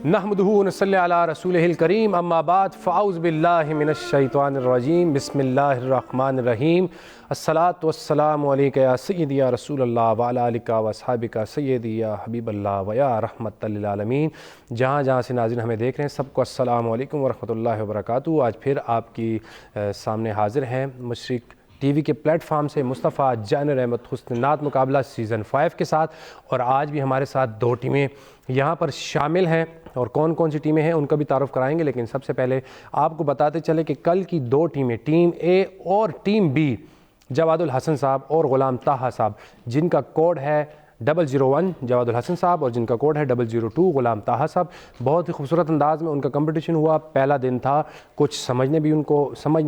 نحمدہ و نصلی علی رسولہ الکریم اما بعد فاعوذ باللہ من الشیطان الرجیم بسم اللہ الرحمن الرحیم الصلاۃ والسلام علیک یا سیدی یا رسول اللہ وعلی آلک و اصحابک سیدی یا حبیب اللہ و یا رحمت للعالمین۔ جہاں جہاں سے ناظرین ہمیں دیکھ رہے ہیں سب کو السلام علیکم ورحمۃ اللہ وبرکاتہ۔ آج پھر آپ کی سامنے حاضر ہیں مشرق ٹی وی کے پلیٹ فارم سے مصطفیٰ جان احمد حسن نعت مقابلہ سیزن 5 کے ساتھ، اور آج بھی ہمارے ساتھ دو ٹیمیں یہاں پر شامل ہیں، اور کون کون سی ٹیمیں ہیں ان کا بھی تعارف کرائیں گے، لیکن سب سے پہلے آپ کو بتاتے چلے کہ کل کی دو ٹیمیں، ٹیم اے اور ٹیم بی، جواد الحسن صاحب اور غلام طاہا صاحب، جن کا کوڈ ہے 001 جواد الحسن صاحب اور جن کا کوڈ ہے 002 غلام طاہا صاحب، بہت ہی خوبصورت انداز میں ان کا کمپٹیشن ہوا۔ پہلا دن تھا، کچھ سمجھنے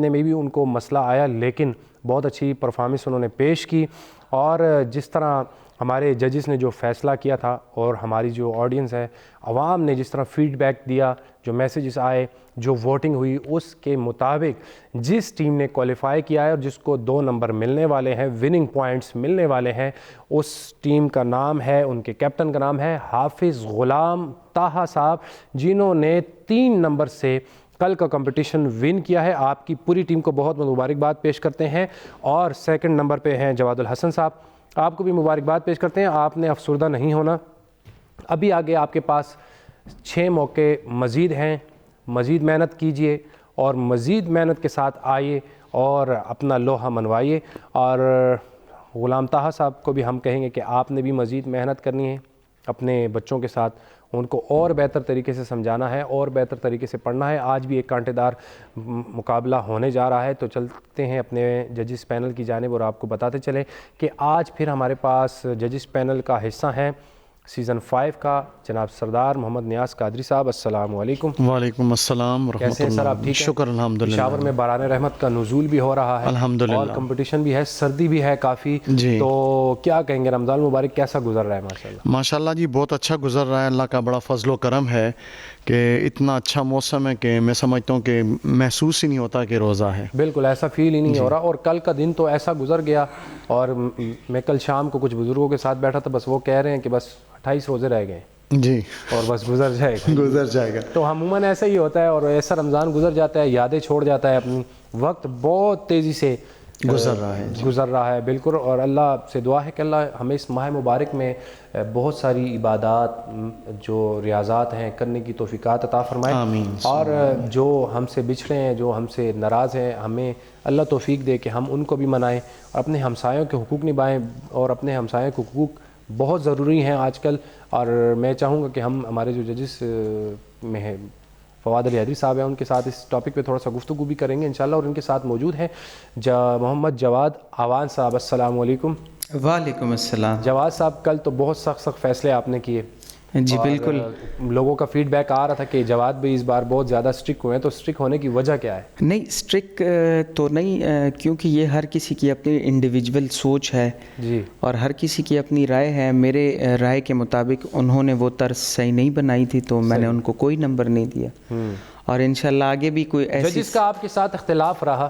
میں بھی ان کو مسئلہ آیا، لیکن بہت اچھی پرفارمنس انہوں نے پیش کی، اور جس طرح ہمارے ججز نے جو فیصلہ کیا تھا اور ہماری جو آڈینس ہے، عوام نے جس طرح فیڈ بیک دیا، جو میسیجز آئے، جو ووٹنگ ہوئی، اس کے مطابق جس ٹیم نے کوالیفائی کیا ہے اور جس کو 2 نمبر ملنے والے ہیں، وننگ پوائنٹس ملنے والے ہیں، اس ٹیم کا نام ہے، ان کے کیپٹن کا نام ہے حافظ غلام طاہا صاحب، جنہوں نے 3 نمبر سے کل کا کمپٹیشن ون کیا ہے۔ آپ کی پوری ٹیم کو بہت مبارکباد پیش کرتے ہیں، اور سیکنڈ نمبر پہ ہیں جواد الحسن صاحب، آپ کو بھی مبارکباد پیش کرتے ہیں۔ آپ نے افسردہ نہیں ہونا، ابھی آگے آپ کے پاس 6 موقع مزید ہیں، مزید محنت کیجئے اور مزید محنت کے ساتھ آئیے اور اپنا لوہا منوائیے۔ اور غلام طاہا صاحب کو بھی ہم کہیں گے کہ آپ نے بھی مزید محنت کرنی ہے اپنے بچوں کے ساتھ، ان کو اور بہتر طریقے سے سمجھانا ہے اور بہتر طریقے سے پڑھنا ہے۔ آج بھی ایک کانٹے دار مقابلہ ہونے جا رہا ہے، تو چلتے ہیں اپنے ججز پینل کی جانب اور آپ کو بتاتے چلیں کہ آج پھر ہمارے پاس ججز پینل کا حصہ ہیں سیزن 5 کا جناب سردار محمد نیاز قادری صاحب۔ السلام علیکم۔ وعلیکم السلام ورحمۃ اللہ۔ کیسے ہیں سر آپ؟ ٹھیک ہیں؟ شکر الحمدللہ۔ پشاور میں باران رحمت کا نزول بھی ہو رہا ہے الحمدللہ، اور کمپٹیشن بھی ہے، سردی بھی ہے کافی، جی تو کیا کہیں گے، رمضان مبارک کیسا گزر رہا ہے؟ ماشاءاللہ ماشاءاللہ جی، بہت اچھا گزر رہا ہے، اللہ کا بڑا فضل و کرم ہے کہ اتنا اچھا موسم ہے کہ میں سمجھتا ہوں کہ محسوس ہی نہیں ہوتا کہ روزہ ہے۔ بالکل ایسا فیل ہی نہیں ہو رہا، اور کل کا دن تو ایسا گزر گیا، اور میں کل شام کو کچھ بزرگوں کے ساتھ بیٹھا تھا، بس وہ کہہ رہے ہیں کہ بس 28 روزے رہ گئے جی، اور بس گزر جائے گا گزر جائے گا۔ تو عموماً ایسا ہی ہوتا ہے، اور ایسا رمضان گزر جاتا ہے، یادیں چھوڑ جاتا ہے اپنی، وقت بہت تیزی سے گزر رہا ہے بالکل۔ اور اللہ سے دعا ہے کہ اللہ ہمیں اس ماہ مبارک میں بہت ساری عبادات، جو ریاضات ہیں، کرنے کی توفیقات عطا فرمائے، آمین۔ اور جو ہم سے بچھڑے ہیں، جو ہم سے ناراض ہیں، ہمیں اللہ توفیق دے کہ ہم ان کو بھی منائیں اور اپنے ہمسایوں کے حقوق نبھائیں، اور اپنے ہمسایوں کے حقوق بہت ضروری ہیں آج کل۔ اور میں چاہوں گا کہ ہم ہمارے جو ججز میں ہیں فواد علی حیدری صاحب ہیں، ان کے ساتھ اس ٹاپک پہ تھوڑا سا گفتگو بھی کریں گے انشاءاللہ، اور ان کے ساتھ موجود ہیں محمد جواد آوان صاحب۔ السلام علیکم۔ وعلیکم السلام۔ جواد صاحب، کل تو بہت سخت فیصلے آپ نے کیے جی اور بالکل، لوگوں کا فیڈ بیک آ رہا تھا کہ جواد بھی اس بار بہت زیادہ سٹرک ہوئے ہیں، تو سٹرک ہونے کی وجہ کیا ہے؟ نہیں سٹرک تو نہیں، کیونکہ یہ ہر کسی کی اپنی انڈیویجول سوچ ہے جی، اور ہر کسی کی اپنی رائے ہے۔ میرے رائے کے مطابق انہوں نے وہ طرز صحیح نہیں بنائی تھی، تو میں نے ان کو کوئی نمبر نہیں دیا، اور انشاءاللہ آگے بھی کوئی ایسی ججز کا آپ کے ساتھ اختلاف رہا،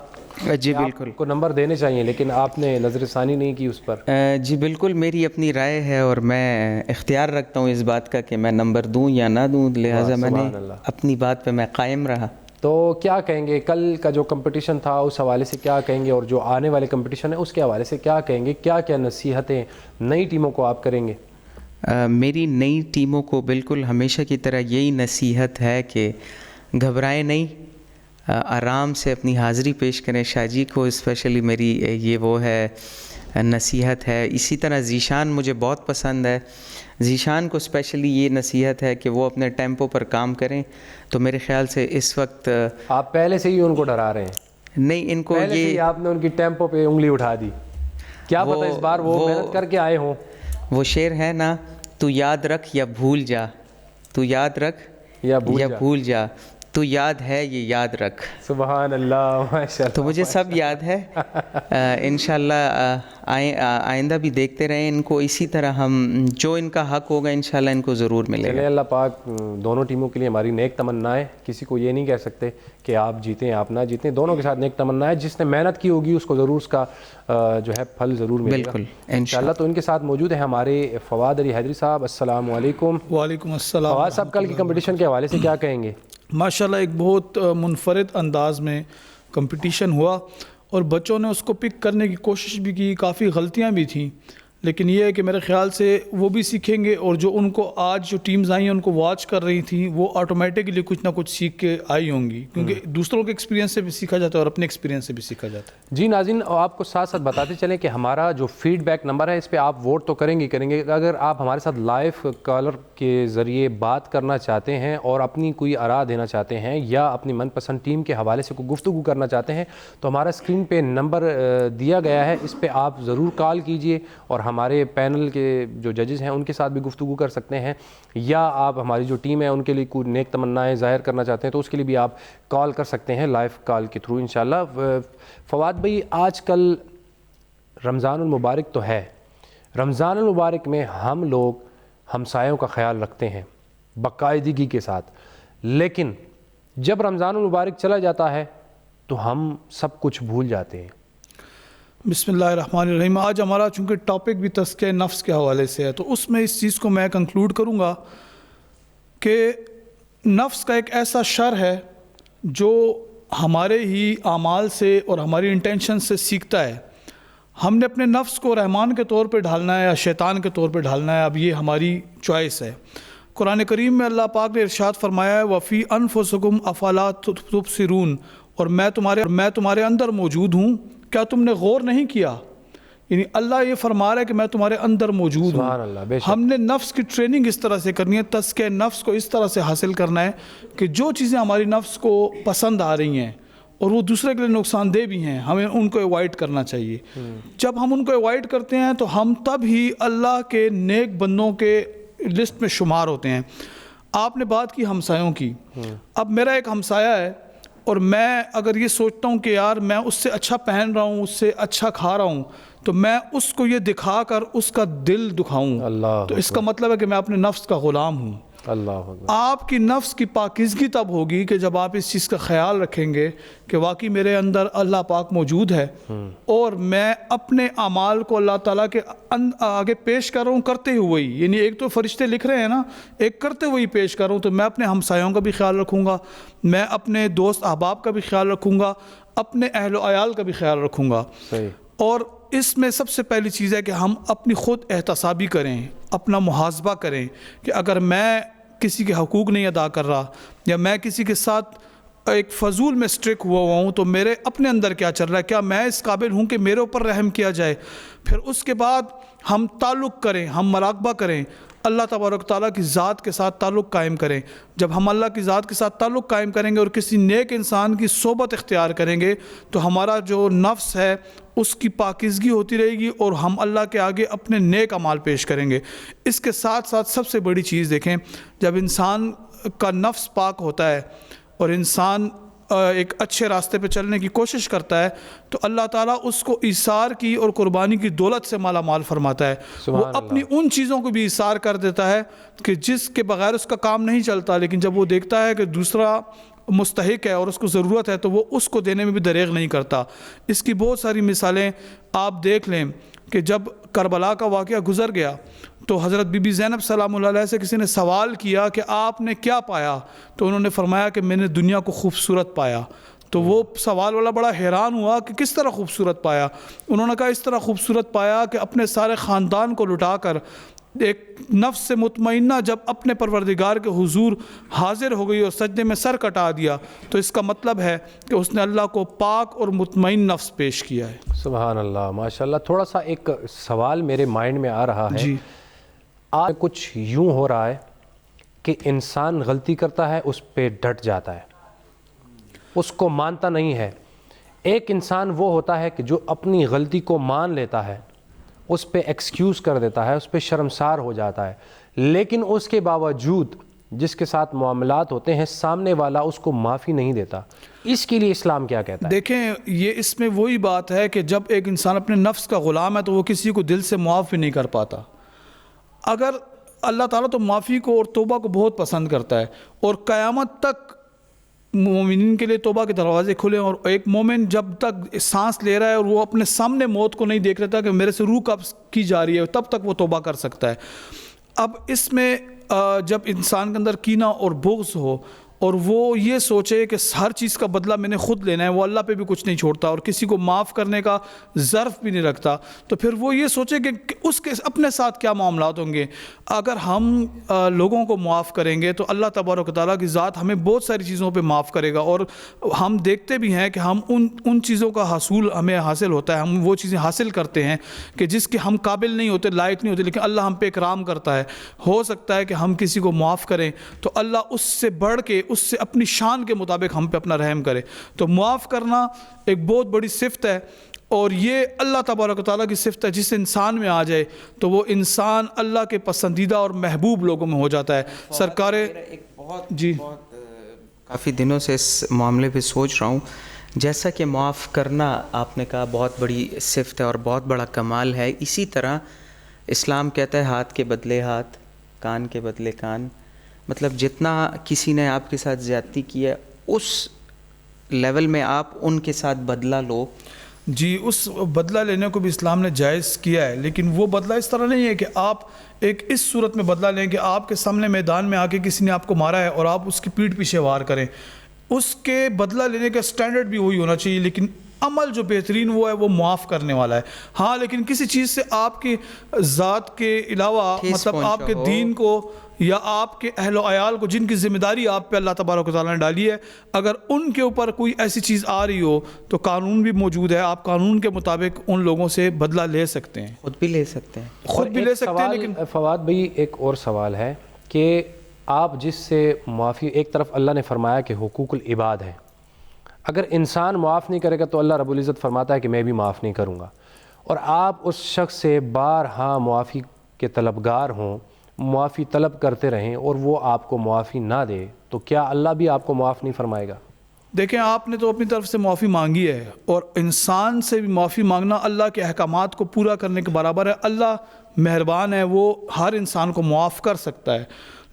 جی بالکل آپ کو نمبر دینے چاہیے، لیکن آپ نے نظر ثانی نہیں کی اس پر۔ جی بالکل، میری اپنی رائے ہے اور میں اختیار رکھتا ہوں اس بات کا کہ میں نمبر دوں یا نہ دوں، لہٰذا میں نے سبحان اللہ۔ اپنی بات پہ میں قائم رہا۔ تو کیا کہیں گے کل کا جو کمپٹیشن تھا اس حوالے سے کیا کہیں گے، اور جو آنے والے کمپٹیشن ہے اس کے حوالے سے کیا کہیں گے؟ کیا کیا نصیحتیں نئی ٹیموں کو آپ کریں گے؟ میری نئی ٹیموں کو بالکل ہمیشہ کی طرح یہی نصیحت ہے کہ گھبرائیں نہیں، آرام سے اپنی حاضری پیش کریں۔ شاہ جی کو اسپیشلی میری یہ وہ ہے نصیحت ہے، اسی طرح ذیشان مجھے بہت پسند ہے، ذیشان کو اسپیشلی یہ نصیحت ہے کہ وہ اپنے ٹیمپو پر کام کریں۔ تو میرے خیال سے اس وقت آپ پہلے سے ہی ان کو ڈرا رہے ہیں، نہیں، ان کو پہلے سے ہی آپ نے ان کی ٹیمپو پہ انگلی اٹھا دی، کیا پتہ اس بار وہ محنت کر کے آئے ہوں۔ وہ شعر ہے نا، تو یاد رکھ یا بھول جا، تو یاد رکھ یا بھول جا، تو یاد ہے یہ یاد رکھ. سبحان اللہ ماشاء اللہ. تو مجھے سب یاد ہے. انشاءاللہ آئندہ بھی دیکھتے رہیں ان کو اسی طرح. ہم جو ان کا حق ہوگا انشاءاللہ ان کو ضرور ملے گا. چلے اللہ پاک دونوں ٹیموں کے لیے ہماری نیک تمنائیں. کسی کو یہ نہیں کہہ سکتے کہ آپ جیتیں آپ نہ جیتیں, دونوں کے ساتھ نیک تمنائیں. جس نے محنت کی ہوگی اس کو ضرور اس کا جو ہے پھل ضرور ملے گا بالکل انشاءاللہ. تو ان کے ساتھ موجود ہیں ہمارے فواد علی حیدری صاحب. السلام علیکم. وعلیکم السلام. فواد صاحب کل کی کمپٹیشن کے حوالے سے کیا کہیں گے؟ ماشاءاللہ ایک بہت منفرد انداز میں کمپٹیشن ہوا اور بچوں نے اس کو پک کرنے کی کوشش بھی کی. کافی غلطیاں بھی تھیں, لیکن یہ ہے کہ میرے خیال سے وہ بھی سیکھیں گے, اور جو ان کو آج جو ٹیمز آئی ہیں ان کو واچ کر رہی تھیں وہ آٹومیٹکلی کچھ نہ کچھ سیکھ کے آئی ہوں گی, کیونکہ دوسروں کے ایکسپیرینس سے بھی سیکھا جاتا ہے اور اپنے ایکسپیرینس سے بھی سیکھا جاتا ہے. جی ناظرین, آپ کو ساتھ ساتھ بتاتے چلیں کہ ہمارا جو فیڈ بیک نمبر ہے اس پہ آپ ووٹ تو کریں گے. اگر آپ ہمارے ساتھ لائیو کالر کے ذریعے بات کرنا چاہتے ہیں اور اپنی کوئی آراء دینا چاہتے ہیں یا اپنی من پسند ٹیم کے حوالے سے کوئی گفتگو کرنا چاہتے ہیں تو ہمارا اسکرین پہ نمبر دیا گیا ہے, اس پہ آپ ضرور کال کیجئے اور ہمارے پینل کے جو ججز ہیں ان کے ساتھ بھی گفتگو کر سکتے ہیں, یا آپ ہماری جو ٹیم ہے ان کے لیے کوئی نیک تمنائیں ظاہر کرنا چاہتے ہیں تو اس کے لیے بھی آپ کال کر سکتے ہیں لائیو کال کے تھرو انشاءاللہ. فواد بھائی, آج کل رمضان المبارک تو ہے, رمضان المبارک میں ہم لوگ ہمسایوں کا خیال رکھتے ہیں باقاعدگی کے ساتھ, لیکن جب رمضان المبارک چلا جاتا ہے تو ہم سب کچھ بھول جاتے ہیں. بسم اللہ الرحمن الرحیم. آج ہمارا چونکہ ٹاپک بھی تزکیہ نفس کے حوالے سے ہے تو اس میں اس چیز کو میں کنکلوڈ کروں گا کہ نفس کا ایک ایسا شر ہے جو ہمارے ہی اعمال سے اور ہماری انٹینشن سے سیکھتا ہے. ہم نے اپنے نفس کو رحمان کے طور پہ ڈھالنا ہے یا شیطان کے طور پہ ڈھالنا ہے, اب یہ ہماری چوائس ہے. قرآن کریم میں اللہ پاک نے ارشاد فرمایا ہے وفی انفسکم افلا تبصرون, اور میں تمہارے اندر موجود ہوں, کیا تم نے غور نہیں کیا؟ یعنی اللہ یہ فرما رہا ہے کہ میں تمہارے اندر موجود سبحان اللہ, بے ہوں. شک. ہم نے نفس کی ٹریننگ اس طرح سے کرنی ہے, تزکیہ نفس کو اس طرح سے حاصل کرنا ہے کہ جو چیزیں ہماری نفس کو پسند آ رہی ہیں اور وہ دوسرے کے لیے نقصان دہ بھی ہیں, ہمیں ان کو ایوائڈ کرنا چاہیے. جب ہم ان کو ایوائڈ کرتے ہیں تو ہم تب ہی اللہ کے نیک بندوں کے لسٹ میں شمار ہوتے ہیں. آپ نے بات کی ہمسایوں کی. اب میرا ایک ہمسایہ ہے اور میں اگر یہ سوچتا ہوں کہ یار میں اس سے اچھا پہن رہا ہوں, اس سے اچھا کھا رہا ہوں, تو میں اس کو یہ دکھا کر اس کا دل دکھاؤں, تو اس کا مطلب ہے کہ میں اپنے نفس کا غلام ہوں. اللہ اکبر. آپ کی نفس کی پاکیزگی تب ہوگی کہ جب آپ اس چیز کا خیال رکھیں گے کہ واقعی میرے اندر اللہ پاک موجود ہے اور میں اپنے اعمال کو اللہ تعالیٰ کے آگے پیش کر رہا ہوں کرتے ہوئے ہی, یعنی ایک تو فرشتے لکھ رہے ہیں نا, ایک کرتے ہوئے ہی پیش کر رہا ہوں, تو میں اپنے ہمسایوں کا بھی خیال رکھوں گا, میں اپنے دوست احباب کا بھی خیال رکھوں گا, اپنے اہل و عیال کا بھی خیال رکھوں گا. صحیح. اور اس میں سب سے پہلی چیز ہے کہ ہم اپنی خود احتسابی کریں, اپنا محاسبہ کریں کہ اگر میں کسی کے حقوق نہیں ادا کر رہا یا میں کسی کے ساتھ ایک فضول میں اسٹرک ہوا ہوں تو میرے اپنے اندر کیا چل رہا ہے, کیا میں اس قابل ہوں کہ میرے اوپر رحم کیا جائے. پھر اس کے بعد ہم تعلق کریں, ہم مراقبہ کریں, اللہ تبارک تعالیٰ کی ذات کے ساتھ تعلق قائم کریں. جب ہم اللہ کی ذات کے ساتھ تعلق قائم کریں گے اور کسی نیک انسان کی صحبت اختیار کریں گے تو ہمارا جو نفس ہے اس کی پاکیزگی ہوتی رہے گی اور ہم اللہ کے آگے اپنے نیک اعمال پیش کریں گے. اس کے ساتھ ساتھ سب سے بڑی چیز دیکھیں, جب انسان کا نفس پاک ہوتا ہے اور انسان ایک اچھے راستے پہ چلنے کی کوشش کرتا ہے تو اللہ تعالیٰ اس کو ایثار کی اور قربانی کی دولت سے مالا مال فرماتا ہے. وہ اپنی ان چیزوں کو بھی ایثار کر دیتا ہے کہ جس کے بغیر اس کا کام نہیں چلتا, لیکن جب وہ دیکھتا ہے کہ دوسرا مستحق ہے اور اس کو ضرورت ہے تو وہ اس کو دینے میں بھی دریغ نہیں کرتا. اس کی بہت ساری مثالیں آپ دیکھ لیں کہ جب کربلا کا واقعہ گزر گیا تو حضرت بی بی زینب سلام اللہ علیہ سے کسی نے سوال کیا کہ آپ نے کیا پایا, تو انہوں نے فرمایا کہ میں نے دنیا کو خوبصورت پایا. تو وہ سوال والا بڑا حیران ہوا کہ کس طرح خوبصورت پایا. انہوں نے کہا اس طرح خوبصورت پایا کہ اپنے سارے خاندان کو لٹا کر ایک نفس سے مطمئنہ جب اپنے پروردگار کے حضور حاضر ہو گئی اور سجدے میں سر کٹا دیا تو اس کا مطلب ہے کہ اس نے اللہ کو پاک اور مطمئن نفس پیش کیا ہے. سبحان اللہ, ماشاءاللہ. تھوڑا سا ایک سوال میرے مائنڈ میں آ رہا ہے. جی. آج کچھ یوں ہو رہا ہے کہ انسان غلطی کرتا ہے اس پہ ڈٹ جاتا ہے, اس کو مانتا نہیں ہے. ایک انسان وہ ہوتا ہے کہ جو اپنی غلطی کو مان لیتا ہے, اس پہ ایکسکیوز کر دیتا ہے, اس پہ شرمسار ہو جاتا ہے, لیکن اس کے باوجود جس کے ساتھ معاملات ہوتے ہیں سامنے والا اس کو معافی نہیں دیتا، اس کے لیے اسلام کیا کہتا ہے؟ دیکھیں یہ اس میں وہی بات ہے کہ جب ایک انسان اپنے نفس کا غلام ہے تو وہ کسی کو دل سے معاف بھی نہیں کر پاتا. اگر اللہ تعالیٰ تو معافی کو اور توبہ کو بہت پسند کرتا ہے، اور قیامت تک مومنین کے لیے توبہ کے دروازے کھلے ہیں، اور ایک مومن جب تک سانس لے رہا ہے اور وہ اپنے سامنے موت کو نہیں دیکھ رہتا کہ میرے سے روح قبض کی جا رہی ہے، تب تک وہ توبہ کر سکتا ہے. اب اس میں جب انسان کے اندر کینہ اور بغض ہو اور وہ یہ سوچے کہ ہر چیز کا بدلہ میں نے خود لینا ہے، وہ اللہ پہ بھی کچھ نہیں چھوڑتا اور کسی کو معاف کرنے کا ظرف بھی نہیں رکھتا، تو پھر وہ یہ سوچے کہ اس کے اپنے ساتھ کیا معاملات ہوں گے. اگر ہم لوگوں کو معاف کریں گے تو اللہ تبارک و تعالیٰ کی ذات ہمیں بہت ساری چیزوں پہ معاف کرے گا، اور ہم دیکھتے بھی ہیں کہ ہم ان چیزوں کا حصول ہمیں حاصل ہوتا ہے، ہم وہ چیزیں حاصل کرتے ہیں کہ جس کے ہم قابل نہیں ہوتے، لائق نہیں ہوتے، لیکن اللہ ہم پہ اکرام کرتا ہے. ہو سکتا ہے کہ ہم کسی کو معاف کریں تو اللہ اس سے بڑھ کے، اس سے اپنی شان کے مطابق ہم پہ اپنا رحم کرے. تو معاف کرنا ایک بہت بڑی صفت ہے، اور یہ اللہ تبارک و تعالیٰ کی صفت ہے. جس انسان میں آ جائے تو وہ انسان اللہ کے پسندیدہ اور محبوب لوگوں میں ہو جاتا ہے. سرکار جی کافی دنوں سے اس معاملے پہ سوچ رہا ہوں. جیسا کہ معاف کرنا آپ نے کہا بہت بڑی صفت ہے اور بہت بڑا کمال ہے، اسی طرح اسلام کہتا ہے ہاتھ کے بدلے ہاتھ، کان کے بدلے کان. مطلب جتنا کسی نے آپ کے ساتھ زیادتی کی ہے اس لیول میں آپ ان کے ساتھ بدلہ لو. جی اس بدلہ لینے کو بھی اسلام نے جائز کیا ہے، لیکن وہ بدلہ اس طرح نہیں ہے کہ آپ ایک اس صورت میں بدلہ لیں کہ آپ کے سامنے میدان میں آ کے کسی نے آپ کو مارا ہے اور آپ اس کی پیٹھ پیچھے وار کریں. اس کے بدلہ لینے کا سٹینڈرڈ بھی وہی ہونا چاہیے، لیکن عمل جو بہترین وہ ہے وہ معاف کرنے والا ہے. ہاں لیکن کسی چیز سے آپ کی ذات کے علاوہ مطلب آپ کے دین کو یا آپ کے اہل و عیال کو، جن کی ذمہ داری آپ پہ اللہ تبارک و تعالیٰ نے ڈالی ہے، اگر ان کے اوپر کوئی ایسی چیز آ رہی ہو تو قانون بھی موجود ہے. آپ قانون کے مطابق ان لوگوں سے بدلہ لے سکتے ہیں، خود بھی لے سکتے ہیں، خود بھی لے سکتے ہیں. لیکن فواد بھائی ایک اور سوال ہے کہ آپ جس سے معافی، ایک طرف اللہ نے فرمایا کہ حقوق العباد ہے، اگر انسان معاف نہیں کرے گا تو اللہ رب العزت فرماتا ہے کہ میں بھی معاف نہیں کروں گا، اور آپ اس شخص سے بارہا معافی کے طلبگار ہوں، معافی طلب کرتے رہیں اور وہ آپ کو معافی نہ دے، تو کیا اللہ بھی آپ کو معاف نہیں فرمائے گا؟ دیکھیں آپ نے تو اپنی طرف سے معافی مانگی ہے، اور انسان سے بھی معافی مانگنا اللہ کے احکامات کو پورا کرنے کے برابر ہے. اللہ مہربان ہے، وہ ہر انسان کو معاف کر سکتا ہے.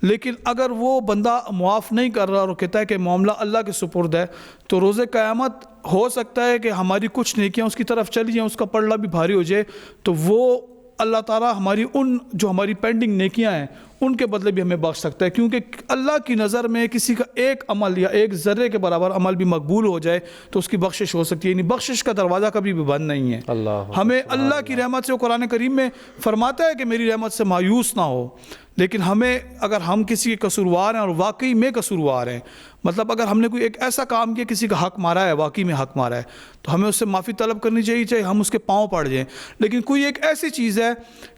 لیکن اگر وہ بندہ معاف نہیں کر رہا اور کہتا ہے کہ معاملہ اللہ کے سپرد ہے، تو روز قیامت ہو سکتا ہے کہ ہماری کچھ نیکیاں اس کی طرف چلی جائیں، اس کا پلڑا بھی بھاری ہو جائے، تو وہ اللہ تعالیٰ ہماری پینڈنگ نیکیاں ہیں ان کے بدلے بھی ہمیں بخش سکتا ہے. کیونکہ اللہ کی نظر میں کسی کا ایک عمل یا ایک ذرے کے برابر عمل بھی مقبول ہو جائے تو اس کی بخشش ہو سکتی ہے. یعنی بخشش کا دروازہ کبھی بھی بند نہیں ہے. ہمیں اللہ کی رحمت سے، وہ قرآن کریم میں فرماتا ہے کہ میری رحمت سے مایوس نہ ہو. لیکن ہمیں، اگر ہم کسی کے قصوروار ہیں اور واقعی میں قصوروار ہیں، مطلب اگر ہم نے کوئی ایک ایسا کام کیا، کسی کا حق مارا ہے، واقعی میں حق مارا ہے، تو ہمیں اس سے معافی طلب کرنی چاہیے، چاہے ہم اس کے پاؤں پڑ جائیں. لیکن کوئی ایک ایسی چیز ہے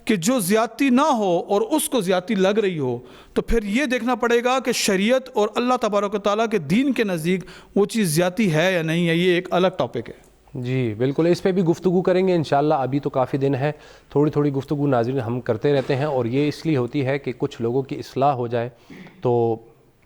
کہ جو زیادتی نہ ہو اور اس کو زیادتی لگ رہی ہو، تو پھر یہ دیکھنا پڑے گا کہ شریعت اور اللہ تبارک و تعالیٰ کے دین کے نزدیک وہ چیز زیادتی ہے یا نہیں ہے. یہ ایک الگ ٹاپک ہے. جی بالکل، اس پہ بھی گفتگو کریں گے انشاءاللہ. ابھی تو کافی دن ہے، تھوڑی تھوڑی گفتگو ناظرین ہم کرتے رہتے ہیں، اور یہ اس لیے ہوتی ہے کہ کچھ لوگوں کی اصلاح ہو جائے تو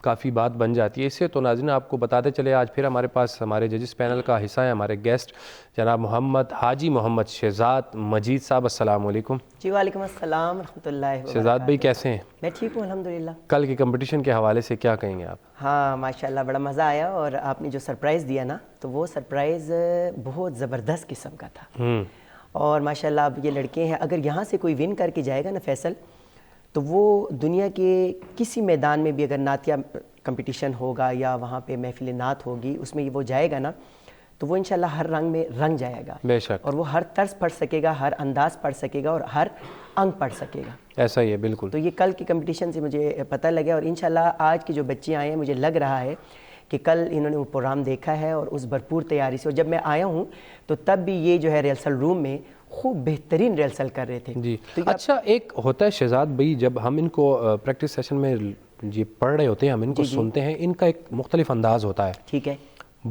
کافی بات بن جاتی ہے اس سے. تو ناظرین آپ کو بتاتے چلے، آج پھر ہمارے پاس ہمارے ججز پینل کا حصہ ہے ہمارے گیسٹ جناب حاجی محمد شہزاد مجید صاحب. السلام علیکم. جی وعلیکم السلام ورحمۃ اللہ وبرکاتہ. شہزاد بھائی کیسے ہیں؟ میں ٹھیک ہوں الحمدللہ. کل کی کمپٹیشن کے حوالے سے کیا کہیں گے آپ؟ ہاں ماشاءاللہ بڑا مزہ آیا، اور آپ نے جو سرپرائز دیا نا تو وہ سرپرائز بہت زبردست قسم کا تھا. اور ماشاءاللہ اب یہ لڑکے ہیں، اگر یہاں سے کوئی ون کر کے جائے گا نا فیصل، تو وہ دنیا کے کسی میدان میں بھی اگر نعتیہ کمپٹیشن ہوگا یا وہاں پہ محفل نعت ہوگی، اس میں وہ جائے گا نا تو وہ انشاءاللہ ہر رنگ میں رنگ جائے گا. بے شک. اور وہ ہر طرز پڑھ سکے گا، ہر انداز پڑھ سکے گا، اور ہر انگ پڑھ سکے گا. ایسا ہی ہے بالکل. تو یہ کل کی کمپٹیشن سے مجھے پتہ لگا، اور انشاءاللہ آج کے جو بچے آئے ہیں مجھے لگ رہا ہے کہ کل انہوں نے وہ پروگرام دیکھا ہے اور اس بھرپور تیاری سے. اور جب میں آیا ہوں تو تب بھی یہ جو ہے ریہرسل روم میں خوب بہترین ریہرسل کر رہے تھے. جی اچھا، ایک ہوتا ہے شہزاد بھائی، جب ہم ان کو پریکٹس سیشن میں جی پڑھ رہے ہوتے ہیں، ہم ان کو سنتے ہیں، ان کا ایک مختلف انداز ہوتا ہے. ٹھیک ہے.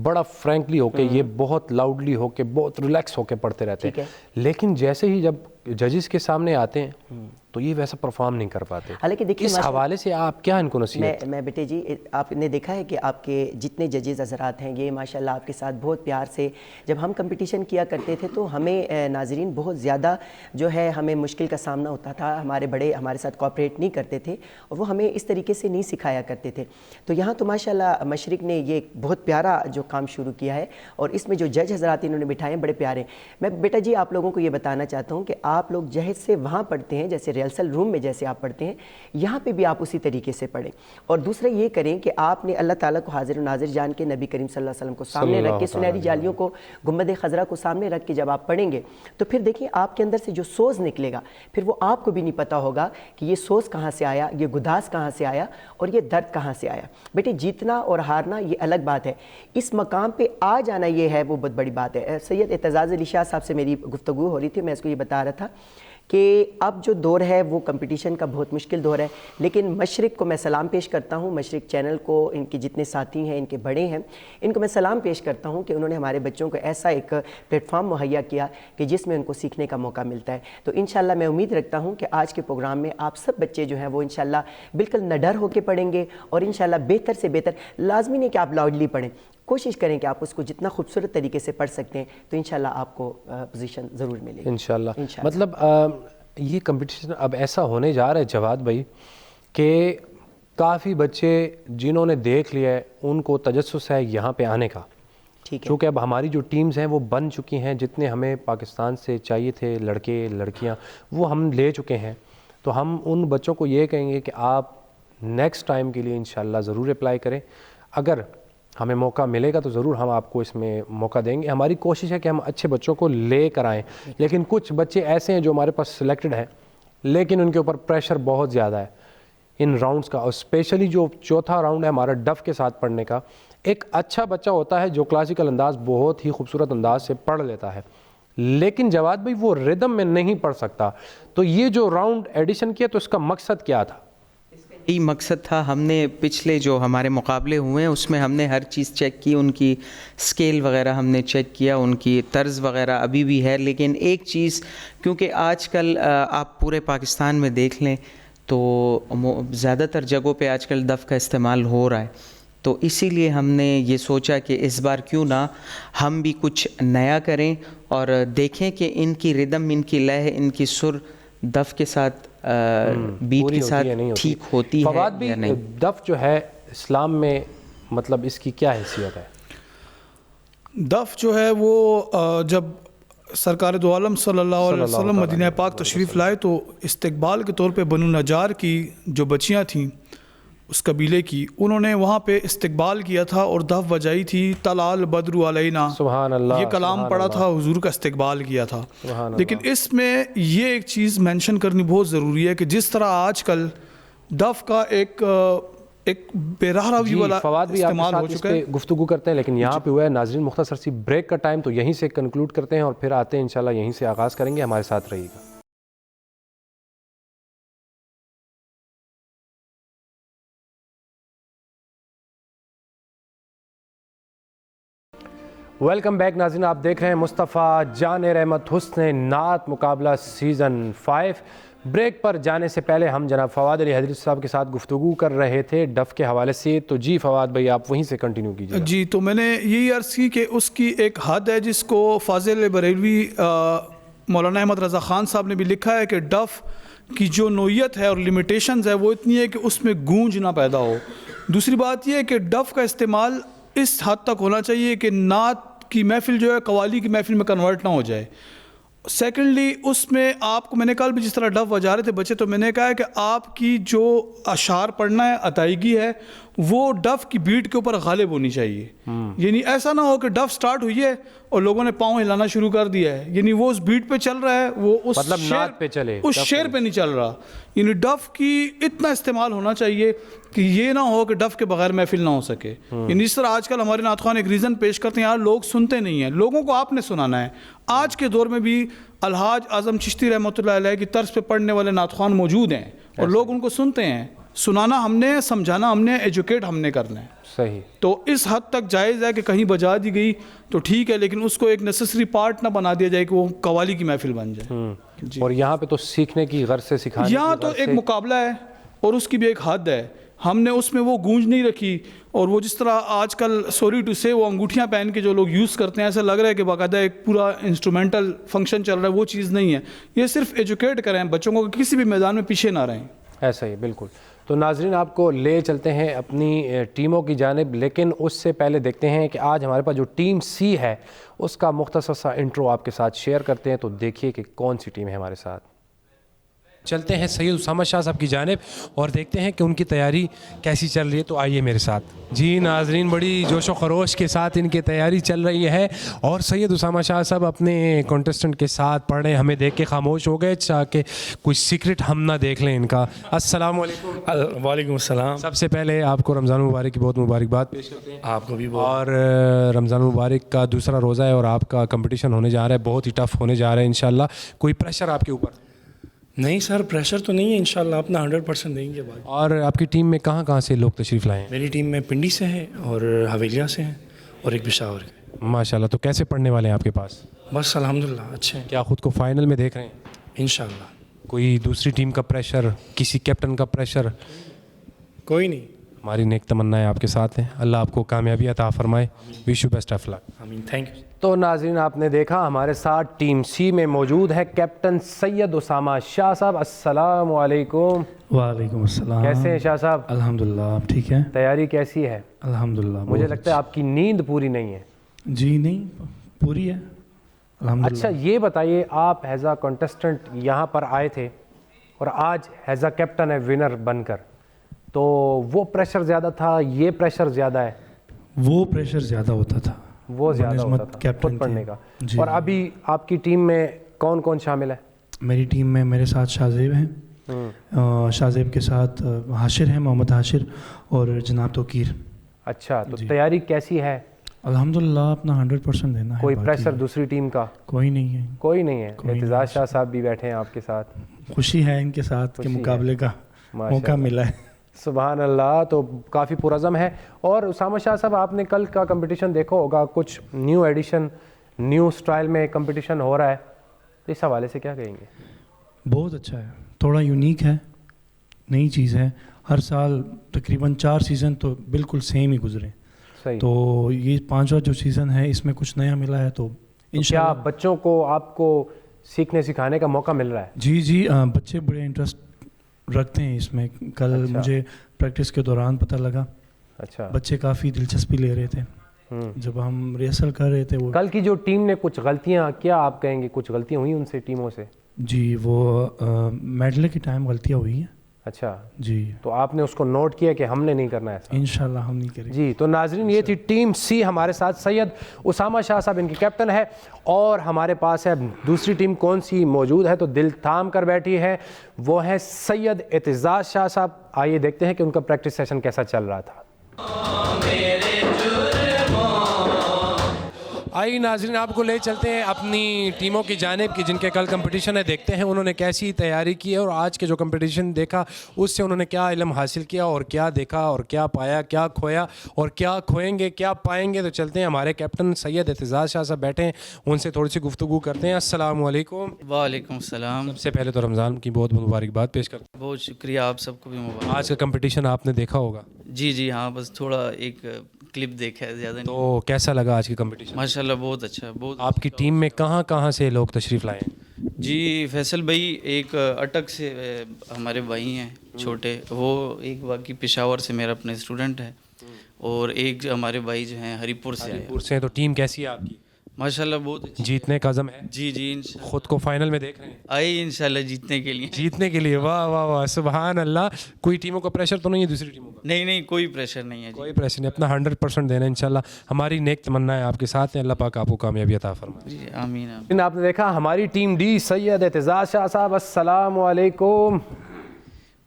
بڑا فرینکلی ہو کے، یہ بہت لاؤڈلی ہو کے، بہت ریلیکس ہو کے پڑھتے رہتے ہیں. لیکن جیسے ہی جب ججز کے سامنے آتے ہیں تو یہ ویسا پرفارم نہیں کر پاتے. حالانکہ دیکھیے اس حوالے سے آپ کیا ان کو نصیحت؟ میں بیٹے جی آپ نے دیکھا ہے کہ آپ کے جتنے ججز حضرات ہیں یہ ماشاءاللہ آپ کے ساتھ بہت پیار سے جب ہم کمپٹیشن کیا کرتے تھے تو ہمیں ناظرین بہت زیادہ جو ہے ہمیں مشکل کا سامنا ہوتا تھا. ہمارے بڑے ہمارے ساتھ کوآپریٹ نہیں کرتے تھے اور وہ ہمیں اس طریقے سے نہیں سکھایا کرتے تھے. تو یہاں تو ماشاءاللہ مشرق نے یہ بہت پیارا جو کام شروع کیا ہے اور اس میں جو جج حضرات انہوں نے بٹھائے ہیں بڑے پیارے. میں بیٹا جی آپ لوگوں کو یہ بتانا چاہتا ہوں کہ آپ لوگ جہیز سے وہاں پڑھتے ہیں جیسے ریہرسل روم میں جیسے آپ پڑھتے ہیں یہاں پہ بھی آپ اسی طریقے سے پڑھیں. اور دوسرا یہ کریں کہ آپ نے اللہ تعالیٰ کو حاضر و ناظر جان کے نبی کریم صلی اللہ علیہ وسلم کو سامنے رکھ کے سنہری جالیوں کو گنبد خضرا کو سامنے رکھ کے جب آپ پڑھیں گے تو پھر دیکھیں آپ کے اندر سے جو سوز نکلے گا پھر وہ آپ کو بھی نہیں پتہ ہوگا کہ یہ سوز کہاں سے آیا, یہ گداز کہاں سے آیا اور یہ درد کہاں سے آیا. بیٹے جیتنا اور ہارنا یہ الگ بات ہے, اس مقام پہ آ جانا یہ ہے وہ بہت بڑی بات ہے. سید اعتزاز علی شاہ صاحب سے میری گفتگو ہو رہی تھی, میں اس کو یہ بتا رہا تھا کہ اب جو دور ہے وہ کمپٹیشن کا بہت مشکل دور ہے, لیکن مشرق کو میں سلام پیش کرتا ہوں, مشرق چینل کو, ان کے جتنے ساتھی ہیں ان کے بڑے ہیں ان کو میں سلام پیش کرتا ہوں کہ انہوں نے ہمارے بچوں کو ایسا ایک پلیٹ فارم مہیا کیا کہ جس میں ان کو سیکھنے کا موقع ملتا ہے. تو انشاءاللہ میں امید رکھتا ہوں کہ آج کے پروگرام میں آپ سب بچے جو ہیں وہ انشاءاللہ بالکل نڈر ہو کے پڑھیں گے اور انشاءاللہ بہتر سے بہتر. لازمی نہیں کہ آپ لاؤڈلی پڑھیں, کوشش کریں کہ آپ اس کو جتنا خوبصورت طریقے سے پڑھ سکتے ہیں تو انشاءاللہ آپ کو پوزیشن ضرور ملے گی انشاءاللہ. مطلب یہ کمپٹیشن اب ایسا ہونے جا رہا ہے جواد بھائی کہ کافی بچے جنہوں نے دیکھ لیا ہے ان کو تجسس ہے یہاں پہ آنے کا, چونکہ اب ہماری جو ٹیمز ہیں وہ بن چکی ہیں, جتنے ہمیں پاکستان سے چاہیے تھے لڑکے لڑکیاں وہ ہم لے چکے ہیں. تو ہم ان بچوں کو یہ کہیں گے کہ آپ نیکسٹ ٹائم کے لیے انشاءاللہ ضرور اپلائی کریں. اگر ہمیں موقع ملے گا تو ضرور ہم آپ کو اس میں موقع دیں گے. ہماری کوشش ہے کہ ہم اچھے بچوں کو لے کر آئیں, لیکن کچھ بچے ایسے ہیں جو ہمارے پاس سلیکٹڈ ہیں لیکن ان کے اوپر پریشر بہت زیادہ ہے ان راؤنڈز کا, اور اسپیشلی جو چوتھا راؤنڈ ہے ہمارا ڈف کے ساتھ پڑھنے کا. ایک اچھا بچہ ہوتا ہے جو کلاسیکل انداز بہت ہی خوبصورت انداز سے پڑھ لیتا ہے, لیکن جواد بھائی وہ ردم میں نہیں پڑھ سکتا. تو یہ جو راؤنڈ ایڈیشن کیا تو اس کا مقصد کیا تھا؟ یہی مقصد تھا. ہم نے پچھلے جو ہمارے مقابلے ہوئے ہیں اس میں ہم نے ہر چیز چیک کی, ان کی سکیل وغیرہ ہم نے چیک کیا, ان کی طرز وغیرہ ابھی بھی ہے. لیکن ایک چیز, کیونکہ آج کل آپ پورے پاکستان میں دیکھ لیں تو زیادہ تر جگہوں پہ آج کل دف کا استعمال ہو رہا ہے, تو اسی لیے ہم نے یہ سوچا کہ اس بار کیوں نہ ہم بھی کچھ نیا کریں اور دیکھیں کہ ان کی ردم, ان کی لہ, ان کی سر دف کے ساتھ بیٹ کے ساتھ ٹھیک ہوتی ہے یا نہیں. دف جو ہے اسلام میں مطلب اس کی کیا حیثیت ہے؟ دف جو ہے وہ جب سرکار دو عالم صلی اللہ علیہ وسلم مدینہ پاک تشریف لائے تو استقبال کے طور پہ بنو نجار کی جو بچیاں تھیں اس قبیلے کی, انہوں نے وہاں پہ استقبال کیا تھا اور دف بجائی تھی. طلع البدر علینا, سبحان اللہ, یہ کلام پڑھا تھا, حضور کا استقبال کیا تھا. لیکن اس میں یہ ایک چیز مینشن کرنی بہت ضروری ہے کہ جس طرح آج کل دف کا ایک بے راہ روی والا استعمال ہو چکا ہے. گفتگو کرتے ہیں لیکن یہاں پہ ہوا ہے ناظرین مختصر سی بریک کا ٹائم, تو یہیں سے کنکلوڈ کرتے ہیں اور پھر آتے ہیں انشاءاللہ یہیں سے آغاز کریں گے. ہمارے ساتھ رہیے گا. ویلکم بیک ناظرین, آپ دیکھ رہے ہیں مصطفیٰ جان رحمت حسن نعت مقابلہ سیزن 5. بریک پر جانے سے پہلے ہم جناب فواد علی حضرت صاحب کے ساتھ گفتگو کر رہے تھے ڈف کے حوالے سے. تو جی فواد بھائی آپ وہیں سے کنٹینیو کیجیے. جی, تو میں نے یہی عرض کی کہ اس کی ایک حد ہے جس کو فاضل بریلوی مولانا احمد رضا خان صاحب نے بھی لکھا ہے کہ ڈف کی جو نوعیت ہے اور لیمیٹیشنز ہے وہ اتنی ہے کہ اس میں گونج نہ پیدا ہو. دوسری بات یہ ہے کہ ڈف کا استعمال اس حد تک ہونا چاہیے کہ نعت کی محفل جو ہے قوالی کی محفل میں کنورٹ نہ ہو جائے. سیکنڈلی اس میں آپ کو, میں نے کل بھی جس طرح ڈف بجا رہے تھے بچے, تو میں نے کہا ہے کہ آپ کی جو اشعار پڑھنا ہے, ادائیگی ہے, وہ ڈف کی بیٹ کے اوپر غالب ہونی چاہیے. یعنی ایسا نہ ہو کہ ڈف سٹارٹ ہوئی ہے اور لوگوں نے پاؤں ہلانا شروع کر دیا ہے, یعنی وہ اس بیٹ پہ چل رہا ہے, وہ اس مطلب نعت پہ چلے, اس شعر پہ نہیں چل رہا. یعنی ڈف کی اتنا استعمال ہونا چاہیے کہ یہ نہ ہو کہ ڈف کے بغیر محفل نہ ہو سکے. یعنی اس طرح آج کل ہمارے نعت خوان ایک ریزن پیش کرتے ہیں, یار لوگ سنتے نہیں ہیں, لوگوں کو آپ نے سنانا ہے. آج کے دور میں بھی الحاج اعظم چشتی رحمۃ اللہ علیہ کی طرز پہ پڑھنے والے نعت خوان موجود ہیں اور لوگ ان کو سنتے ہیں. سنانا ہم نے, سمجھانا ہم نے, ایجوکیٹ ہم نے کرنا ہے. صحیح. تو اس حد تک جائز ہے کہ کہیں بجا دی گئی تو ٹھیک ہے, لیکن اس کو ایک نیسسری پارٹ نہ بنا دیا جائے کہ وہ قوالی کی محفل بن جائے. اور یہاں پہ تو سیکھنے کی غرض سے سکھانے یہاں تو ایک مقابلہ ہے اور اس کی بھی ایک حد ہے. ہم نے اس میں وہ گونج نہیں رکھی, اور وہ جس طرح آج کل سوری ٹو سے وہ انگوٹھیاں پہن کے جو لوگ یوز کرتے ہیں, ایسا لگ رہا ہے کہ باقاعدہ ایک پورا انسٹرومنٹل فنکشن چل رہا ہے, وہ چیز نہیں ہے. یہ صرف ایجوکیٹ کریں بچوں کو, کسی بھی میدان میں پیچھے نہ رہیں. ایسا ہی بالکل. تو ناظرین آپ کو لے چلتے ہیں اپنی ٹیموں کی جانب, لیکن اس سے پہلے دیکھتے ہیں کہ آج ہمارے پاس جو ٹیم سی ہے اس کا مختصر سا انٹرو آپ کے ساتھ شیئر کرتے ہیں. تو دیکھیے کہ کون سی ٹیم ہے ہمارے ساتھ. چلتے ہیں سید اسامہ شاہ صاحب کی جانب اور دیکھتے ہیں کہ ان کی تیاری کیسی چل رہی ہے. تو آئیے میرے ساتھ. جی ناظرین, بڑی جوش و خروش کے ساتھ ان کی تیاری چل رہی ہے, اور سید اسامہ شاہ صاحب اپنے کانٹسٹنٹ کے ساتھ پڑھ رہے ہیں. ہمیں دیکھ کے خاموش ہو گئے تاکہ کوئی سیکرٹ ہم نہ دیکھ لیں ان کا. السلام علیکم. وعلیکم السلام. سب سے پہلے آپ کو رمضان مبارک کی بہت مبارکباد پیش کرتے ہیں. آپ کو بھی اور رمضان مبارک کا دوسرا روزہ ہے اور آپ کا کمپٹیشن ہونے جا رہا ہے, بہت ہی ٹف ہونے جا رہا ہے انشاءاللہ. کوئی پریشر آپ کے اوپر؟ نہیں سر, پریشر تو نہیں ہے, انشاءاللہ اپنا 100% دیں گے. اور آپ کی ٹیم میں کہاں کہاں سے لوگ تشریف لائے ہیں؟ میری ٹیم میں پنڈی سے ہے اور حویلیہ سے ہیں اور ایک پشاور کے. ماشاءاللہ. تو کیسے پڑھنے والے ہیں آپ کے پاس؟ بس الحمدللہ اچھے ہیں. کیا خود کو فائنل میں دیکھ رہے ہیں؟ انشاءاللہ. کوئی دوسری ٹیم کا پریشر, کسی کیپٹن کا پریشر؟ کوئی نہیں. ہماری نیک تمنائیں آپ کے ساتھ ہیں, اللہ آپ کو کامیابی عطا فرمائے. وش یو بیسٹ آف لک. آمین. Thank you. تو ناظرین آپ نے دیکھا ہمارے ساتھ ٹیم سی میں موجود ہے کیپٹن سید اسامہ شاہ صاحب. السلام علیکم. وعلیکم السلام. کیسے ہیں شاہ صاحب؟ الحمدللہ. آپ ٹھیک ہیں؟ تیاری کیسی ہے؟ الحمدللہ. مجھے لگتا ہے آپ کی نیند پوری نہیں ہے. جی نہیں, پوری ہے الحمدللہ. اچھا یہ بتائیے, آپ ایز اے کنٹسٹنٹ یہاں پر آئے تھے اور آج ایز اے کیپٹن ہے ونر بن کر, تو وہ پریشر زیادہ تھا, یہ پریشر زیادہ ہے؟ وہ پریشر زیادہ ہوتا تھا, وہ زیادہ ہوتا تھا خود پڑھنے کا. اور ابھی آپ کی ٹیم میں کون کون شامل ہے؟ میری ٹیم میں میرے ساتھ شاہزیب ہیں, شاہزیب کے ساتھ حاشر ہیں, محمد حاشر اور جناب توقیر. اچھا, تو تیاری کیسی ہے؟ الحمدللہ اپنا 100% دینا ہے. کوئی پریشر دوسری ٹیم کا؟ کوئی نہیں ہے. کوئی نہیں ہے. اعتزاز شاہ صاحب بھی بیٹھے ہیں آپ کے ساتھ, خوشی ہے ان کے ساتھ کہ مقابلے کا موقع ملا ہے. سبحان اللہ. تو کافی پرعزم ہے. اور اسامہ شاہ صاحب آپ نے کل کا کمپٹیشن دیکھا ہوگا, کچھ نیو ایڈیشن, نیو سٹائل میں کمپٹیشن ہو رہا ہے, تو اس حوالے سے کیا کہیں گے؟ بہت اچھا ہے, تھوڑا یونیک ہے, نئی چیز ہے. ہر سال تقریباً 4 سیزن تو بالکل سیم ہی گزرے, تو یہ 5واں جو سیزن ہے اس میں کچھ نیا ملا ہے. تو کیا بچوں کو آپ کو سیکھنے سکھانے کا موقع مل رہا ہے؟ جی جی, بچے بڑے انٹرسٹ رکھتے ہیں اس میں. کل مجھے پریکٹس کے دوران پتہ لگا, اچھا بچے کافی دلچسپی لے رہے تھے جب ہم ریہرسل کر رہے تھے. وہ کل کی جو ٹیم نے کچھ غلطیاں, کیا آپ کہیں گے کچھ غلطیاں ہوئی ان سے ٹیموں سے؟ جی, وہ میڈل کے ٹائم غلطیاں ہوئی ہیں. اچھا جی, تو آپ نے اس کو نوٹ کیا کہ ہم نے نہیں کرنا ایسا؟ انشاءاللہ ہم نہیں کریں گے. جی, تو ناظرین یہ تھی ٹیم سی, ہمارے ساتھ سید اسامہ شاہ صاحب ان کی کیپٹن ہے, اور ہمارے پاس ہے دوسری ٹیم کون سی موجود ہے, تو دل تھام کر بیٹھی ہے, وہ ہے سید اعتزاز شاہ صاحب. آئیے دیکھتے ہیں کہ ان کا پریکٹس سیشن کیسا چل رہا تھا. آئیے ناظرین آپ کو لے چلتے ہیں اپنی ٹیموں کی جانب کی جن کے کل کمپٹیشن ہے, دیکھتے ہیں انہوں نے کیسی تیاری کی ہے اور آج کے جو کمپٹیشن دیکھا اس سے انہوں نے کیا علم حاصل کیا اور کیا دیکھا اور کیا پایا, کیا کھویا اور کیا کھوئیں گے, کیا پائیں گے. تو چلتے ہیں, ہمارے کیپٹن سید اعتزاز شاہ صاحب بیٹھے ہیں, ان سے تھوڑی سی گفتگو کرتے ہیں. السلام علیکم. وعلیکم السلام. سب سے پہلے تو رمضان کی بہت مبارکباد پیش کرتے ہیں. بہت شکریہ, آپ سب کو بھی مبارک. آج کا کمپٹیشن آپ نے دیکھا ہوگا؟ جی جی ہاں, بس تھوڑا ایک کلپ دیکھا ہے, زیادہ نہیں. تو کیسا لگا آج کی کمپٹیشن؟ ماشاءاللہ بہت اچھا. بہت آپ کی ٹیم میں کہاں کہاں سے لوگ تشریف لائے ہیں؟ جی, فیصل بھائی ایک اٹک سے ہمارے بھائی ہیں چھوٹے, وہ ایک باقی پشاور سے میرا اپنے اسٹوڈنٹ ہے, اور ایک ہمارے بھائی جو ہیں ہری پور سے آئے. تو ٹیم کیسی ہے آپ کی؟ ماشاءاللہ بہت اچھی. جیتنے کا عزم ہے؟ جی جی, خود کو فائنل میں دیکھ رہے ہیں؟ آئے انشاءاللہ جیتنے کے لیے. جیتنے کے لیے, واہ واہ واہ, سبحان اللہ. کوئی ٹیموں کا پریشر تو نہیں ہے دوسری ٹیموں کا؟ نہیں نہیں, کوئی پریشر نہیں ہے. کوئی پریشر نہیں, اپنا 100% دینا انشاءاللہ. ہماری نیک تمنا ہے آپ کے ساتھ ہیں, اللہ پاک آپ کو کامیابی عطا فرمائے. جی آمین آمین. آپ نے دیکھا ہماری ٹیم ڈی, سید اعتزاز شاہ صاحب. السلام علیکم.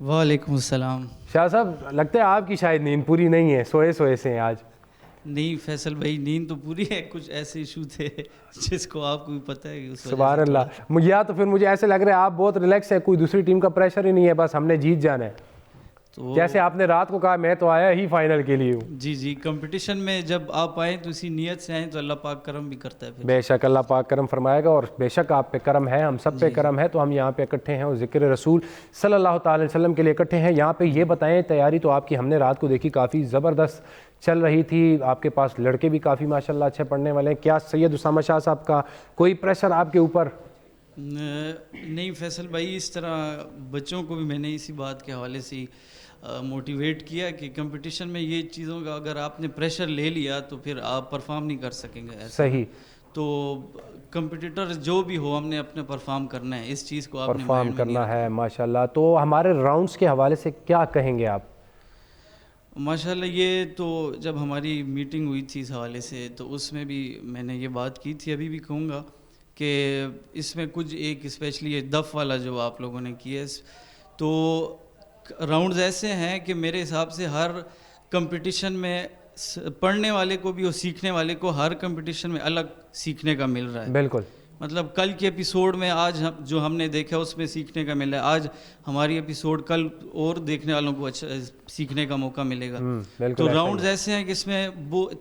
وعلیکم السلام. شاہ صاحب لگتا ہے آپ کی شاید نیند پوری نہیں ہے, سوئے سوئے سے ہیں آج. نہیں فیصل بھائی, نیند تو پوری ہے, کچھ ایسے ایشو تھے جس کو آپ کو بھی پتہ ہے. سبحان اللہ. یا تو پھر مجھے ایسے لگ رہا ہے آپ بہت ریلیکس ہے, کوئی دوسری ٹیم کا پریشر ہی نہیں ہے, بس ہم نے جیت جانا ہے. تو جیسے آپ نے رات کو کہا میں تو آیا ہی فائنل کے لیے ہوں. جی جی کمپٹیشن میں جب آپ آئیں تو اسی نیت سے آئیں تو اللہ پاک کرم بھی کرتا ہے پھر. بے شک اللہ پاک کرم فرمائے گا, اور بے شک آپ پہ کرم ہے, ہم سب پہ کرم ہے, تو ہم یہاں پہ اکٹھے ہیں اور ذکر رسول صلی اللہ تعالی علیہ وسلم کے لیے اکٹھے ہیں. یہاں پہ یہ بتائیں, تیاری تو آپ کی ہم نے رات کو دیکھی کافی زبردست چل رہی تھی, آپ کے پاس لڑکے بھی کافی ماشاءاللہ اچھے پڑھنے والے ہیں. کیا سید اسامہ شاہ صاحب کا کوئی پریشر آپ کے اوپر؟ نہیں فیصل بھائی, اس طرح بچوں کو بھی میں نے اسی بات کے حوالے سے موٹیویٹ کیا کہ کمپٹیشن میں یہ چیزوں کا اگر آپ نے پریشر لے لیا تو پھر آپ پرفارم نہیں کر سکیں گے. صحیح. تو کمپٹیٹر جو بھی ہو ہم نے اپنے پرفارم کرنا ہے, اس چیز کو آپ نے پرفارم کرنا ہے ماشاءاللہ. تو ہمارے راؤنڈز کے حوالے سے کیا کہیں گے آپ؟ ماشاءاللہ یہ تو جب ہماری میٹنگ ہوئی تھی اس حوالے سے تو اس میں بھی میں نے یہ بات کی تھی, ابھی بھی کہوں گا کہ اس میں کچھ ایک اسپیشلی یہ دف والا جو آپ لوگوں نے کیا ہے, تو راؤنڈز ایسے ہیں کہ میرے حساب سے ہر کمپٹیشن میں پڑھنے والے کو بھی اور سیکھنے والے کو ہر کمپٹیشن میں الگ سیکھنے کا مل رہا ہے. بالکل. مطلب کل کے ایپیسوڈ میں آج جو ہم نے دیکھا اس میں سیکھنے کا ملا ہے, آج ہماری ایپیسوڈ کل اور دیکھنے والوں کو اچھا سیکھنے کا موقع ملے گا. تو راؤنڈز ایسے ہیں کہ اس میں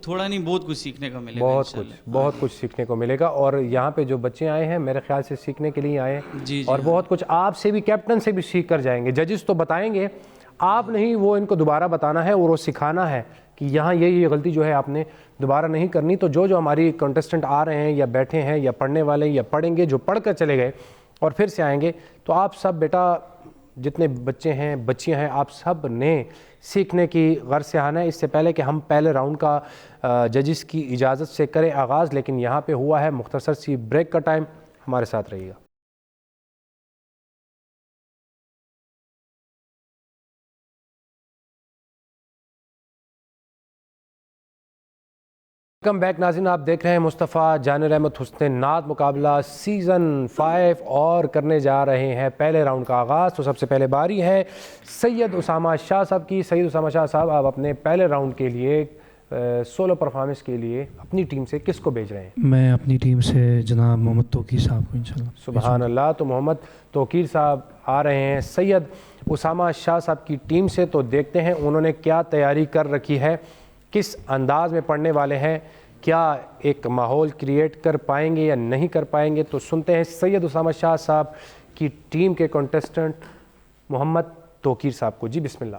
تھوڑا نہیں بہت کچھ سیکھنے کا ملے گا, بہت کچھ سیکھنے کو ملے گا. اور یہاں پہ جو بچے آئے ہیں میرے خیال سے سیکھنے کے لیے آئے ہیں, اور بہت کچھ آپ سے بھی, کیپٹن سے بھی سیکھ کر جائیں گے. ججز تو بتائیں گے, آپ نہیں, وہ ان کو دوبارہ بتانا ہے اور وہ سکھانا ہے کہ یہاں یہ غلطی جو ہے آپ نے دوبارہ نہیں کرنی. تو جو ہماری کنٹسٹنٹ آ رہے ہیں یا بیٹھے ہیں یا پڑھنے والے یا پڑھیں گے, جو پڑھ کر چلے گئے اور پھر سے آئیں گے, تو آپ سب بیٹا جتنے بچے ہیں بچیاں ہیں آپ سب نے سیکھنے کی غرض سے آنا ہے. اس سے پہلے کہ ہم پہلے راؤنڈ کا ججز کی اجازت سے کریں آغاز, لیکن یہاں پہ ہوا ہے مختصر سی بریک کا ٹائم, ہمارے ساتھ رہیے گا. ویلکم بیک ناظرین, آپ دیکھ رہے ہیں مصطفیٰ جان رحمت حسن نعت مقابلہ سیزن 5, اور کرنے جا رہے ہیں پہلے راؤنڈ کا آغاز. تو سب سے پہلے باری ہے سید اسامہ شاہ صاحب کی. سید اسامہ شاہ صاحب, آپ اپنے پہلے راؤنڈ کے لیے سولو پرفارمنس کے لیے اپنی ٹیم سے کس کو بھیج رہے ہیں؟ میں اپنی ٹیم سے جناب محمد توقیر صاحب کو انشاءاللہ. سبحان اللہ. تو محمد توقیر صاحب آ رہے ہیں سید اسامہ شاہ صاحب کی ٹیم سے. تو دیکھتے ہیں انہوں نے کیا تیاری کر رکھی ہے, کس انداز میں پڑھنے والے ہیں, کیا ایک ماحول کریٹ کر پائیں گے یا نہیں کر پائیں گے. تو سنتے ہیں سید اسامہ شاہ صاحب کی ٹیم کے کنٹسٹنٹ محمد توقیر صاحب کو. جی بسم اللہ.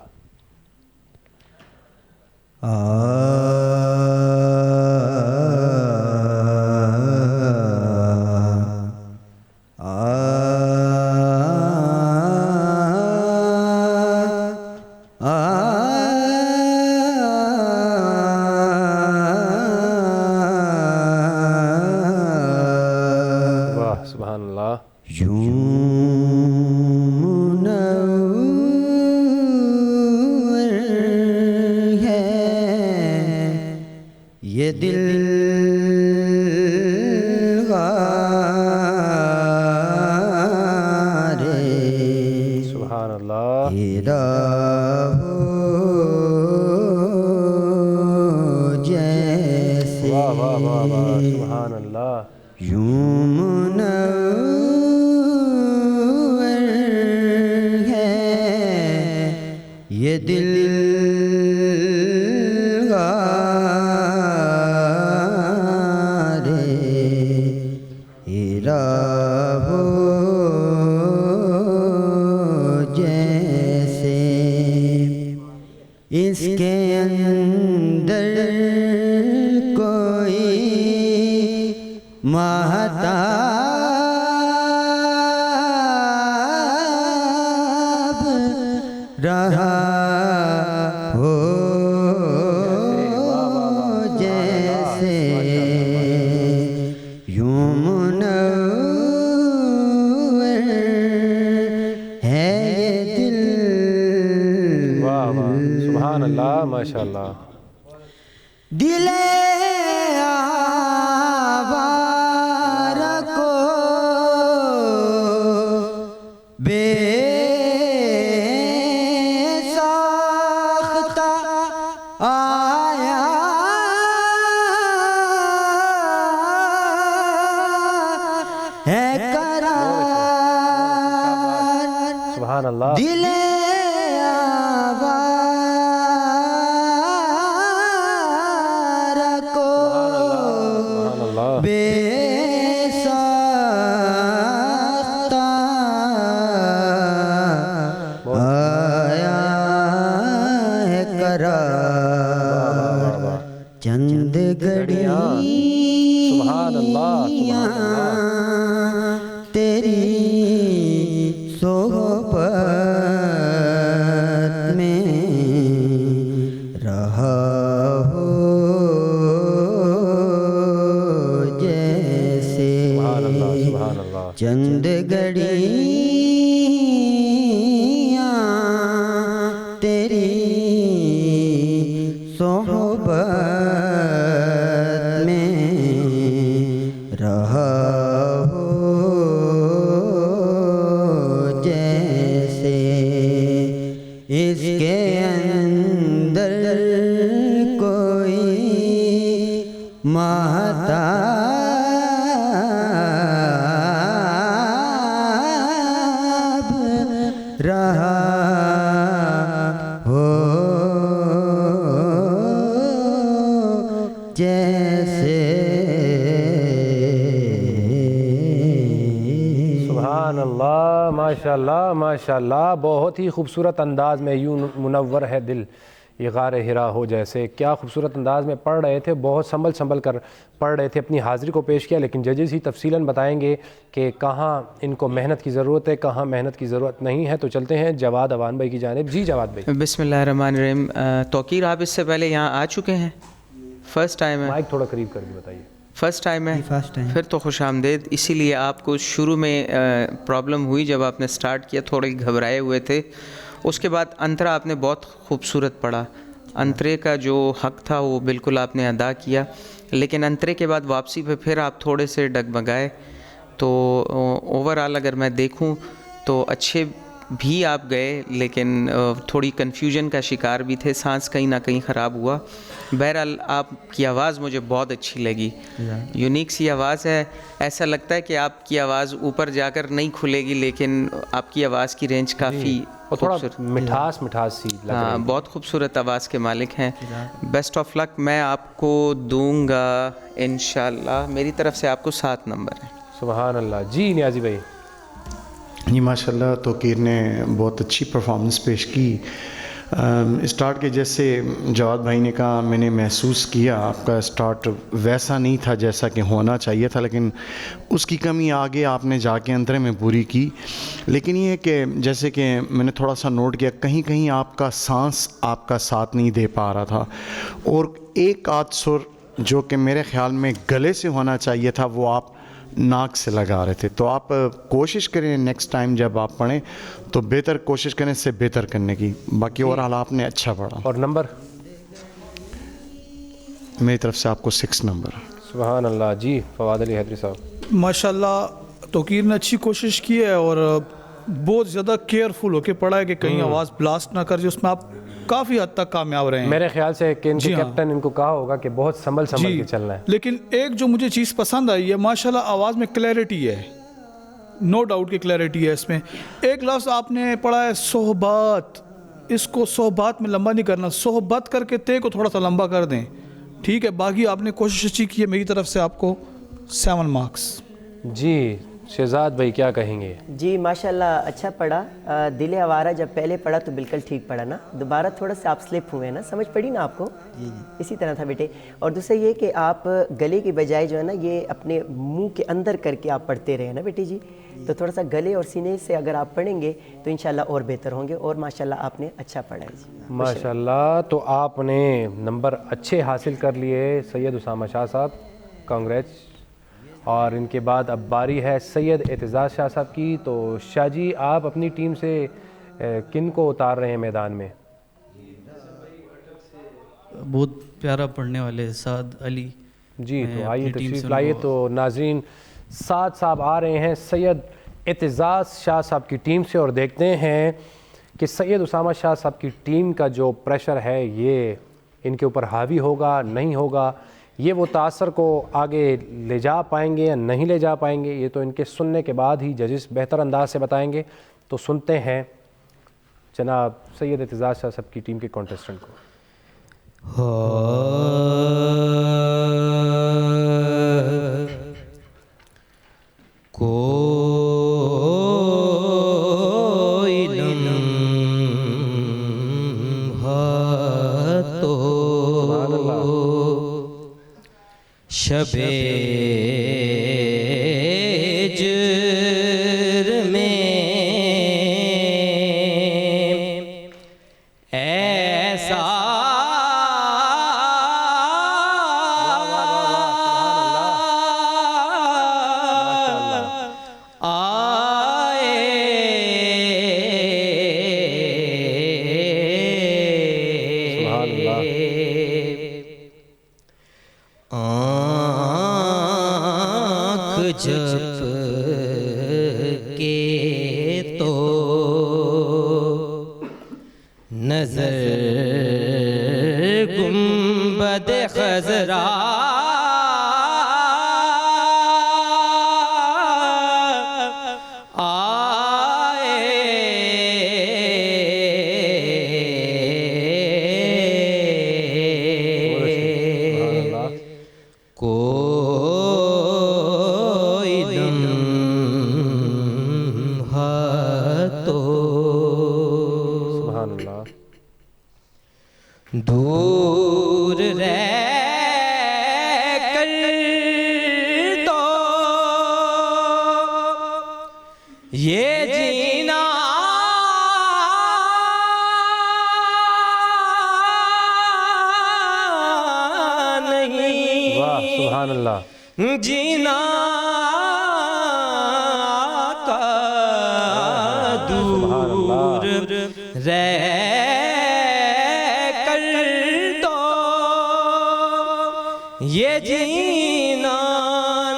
اس کے اندر کوئی مہتاب رہا ہو جیسے یوں منور ہے یہ دل. سبحان اللہ, ماشاء اللہ. دل آوارہ کو بے ساختہ آیا ہے قرار. سبحان اللہ. دل آوارہ چند گھڑیاں سبحان اللہ سبحان اللہ تیری صحبت میں رہا ہو جیسے سبحان اللہ سبحان اللہ چند گھڑیاں تیری صحبت میں رہا ہو جیسے اس کے اندر کوئی مہتاب رہا ہو جیسے سبحان اللہ ماشاء اللہ ماشاء اللہ بہت ہی خوبصورت انداز میں یوں منور ہے دل یہ غار ہرا ہو جیسے. کیا خوبصورت انداز میں پڑھ رہے تھے, بہت سنبھل کر پڑھ رہے تھے, اپنی حاضری کو پیش کیا, لیکن ججز ہی تفصیلاً بتائیں گے کہ کہاں ان کو محنت کی ضرورت ہے, کہاں محنت کی ضرورت نہیں ہے. تو چلتے ہیں جواد اوان بھائی کی جانب. جی جواد بھائی. بسم اللہ الرحمن الرحیم. توقیر آپ اس سے پہلے یہاں آ چکے ہیں؟ فرسٹ ٹائم ہے؟ مائک تھوڑا قریب کر کے بتائیے. فرسٹ ٹائم ہے؟ پھر تو خوش آمدید. اسی لیے آپ کو شروع میں پرابلم ہوئی جب آپ نے سٹارٹ کیا, تھوڑے گھبرائے ہوئے تھے. اس کے بعد انترا آپ نے بہت خوبصورت پڑھا, انترے کا جو حق تھا وہ بالکل آپ نے ادا کیا, لیکن انترے کے بعد واپسی پہ پھر آپ تھوڑے سے ڈگمگائے. تو اوورآل اگر میں دیکھوں تو اچھے بھی آپ گئے, لیکن تھوڑی کنفیوژن کا شکار بھی تھے, سانس کہیں نہ کہیں خراب ہوا. بہرحال آپ کی آواز مجھے بہت اچھی لگی, یونیک سی آواز ہے. ایسا لگتا ہے کہ آپ کی آواز اوپر جا کر نہیں کھلے گی, لیکن آپ کی آواز کی رینج کافی خوبصورت, مٹھاس سی لگ ہاں, بہت خوبصورت آواز کے مالک ہیں. بیسٹ آف لک. میں آپ کو دوں گا انشاءاللہ, میری طرف سے آپ کو 7 نمبر ہے. سبحان اللہ. جی نیازی بھائی. جی ماشاء اللہ توقیر نے بہت اچھی پرفارمنس پیش کی. اسٹارٹ کے جیسے جواد بھائی نے کہا, میں نے محسوس کیا آپ کا اسٹارٹ ویسا نہیں تھا جیسا کہ ہونا چاہیے تھا, لیکن اس کی کمی آگے آپ نے جا کے انترے میں پوری کی. لیکن یہ کہ جیسے کہ میں نے تھوڑا سا نوٹ کیا, کہیں کہیں آپ کا سانس آپ کا ساتھ نہیں دے پا رہا تھا, اور ایک آدھ سر جو کہ میرے خیال میں گلے سے ہونا چاہیے تھا وہ آپ ناک سے لگا رہے تھے. تو آپ کوشش کریں نیکسٹ ٹائم جب آپ پڑھیں تو بہتر کوشش کریں, اس سے بہتر کرنے کی. باقی اوورآل آپ نے اچھا پڑھا. اور نمبر میری طرف سے آپ کو 6 نمبر. سبحان اللہ. جی فواد علی حیدری صاحب. ماشاء اللہ توقیر نے اچھی کوشش کی ہے اور بہت زیادہ کیئرفل ہو کے پڑھا ہے کہ کہیں آواز بلاسٹ نہ کر جائے. اس میں آپ کافی حد تک کامیاب رہے ہیں. میرے خیال سے کہ ان کے کیپٹن ان کو کہا ہوگا کہ بہت سنبھل کے چلنا ہے. لیکن ایک جو مجھے چیز پسند آئی ہے, ماشاءاللہ آواز میں کلیئرٹی ہے, نو ڈاؤٹ کی کلیئرٹی ہے اس میں. ایک لفظ آپ نے پڑھا ہے صحبات, اس کو صحبات میں لمبا نہیں کرنا, صحبت کر کے تے کو تھوڑا سا لمبا کر دیں, ٹھیک ہے. باقی آپ نے کوشش اچھی کی ہے, میری طرف سے آپ کو 7 مارکس. جی شہزاد بھائی کیا کہیں گے؟ جی ماشاءاللہ اچھا پڑھا. دل آوارہ جب پہلے پڑھا تو بالکل ٹھیک پڑھا نا, دوبارہ تھوڑا سا آپ سلپ ہوئے نا, سمجھ پڑی نا آپ کو؟ اسی طرح تھا بیٹے. اور دوسرا یہ کہ آپ گلے کی بجائے جو ہے نا یہ اپنے منہ کے اندر کر کے آپ پڑھتے رہے نا بیٹے جی, تو تھوڑا سا گلے اور سینے سے اگر آپ پڑھیں گے تو انشاءاللہ اور بہتر ہوں گے. اور ماشاءاللہ آپ نے اچھا پڑھا ہے جی ماشاءاللہ. تو آپ نے نمبر اچھے حاصل کر لیے سید اسامہ شاہ صاحب, کانگریچ. اور ان کے بعد اب باری ہے سید اعتزاز شاہ صاحب کی. تو شاہ جی آپ اپنی ٹیم سے کن کو اتار رہے ہیں میدان میں؟ بہت پیارا پڑھنے والے سعد علی. جی تو آئیے تشریف لائیے. تو ناظرین سعد صاحب آ رہے ہیں سید اعتزاز شاہ صاحب کی ٹیم سے, اور دیکھتے ہیں کہ سید اسامہ شاہ صاحب کی ٹیم کا جو پریشر ہے یہ ان کے اوپر حاوی ہوگا نہیں ہوگا, یہ وہ تاثر کو آگے لے جا پائیں گے یا نہیں لے جا پائیں گے, یہ تو ان کے سننے کے بعد ہی ججز بہتر انداز سے بتائیں گے. تو سنتے ہیں جناب سید اعتزاز شاہ صاحب کی ٹیم کے کانٹیسٹنٹ کو. شب جرم ایسا جب کے تو نظر گنبد خضرا دور رہ کر تو یہ جینا نہیں، واہ سبحان اللہ، جینا کا دور رہ یہ جینا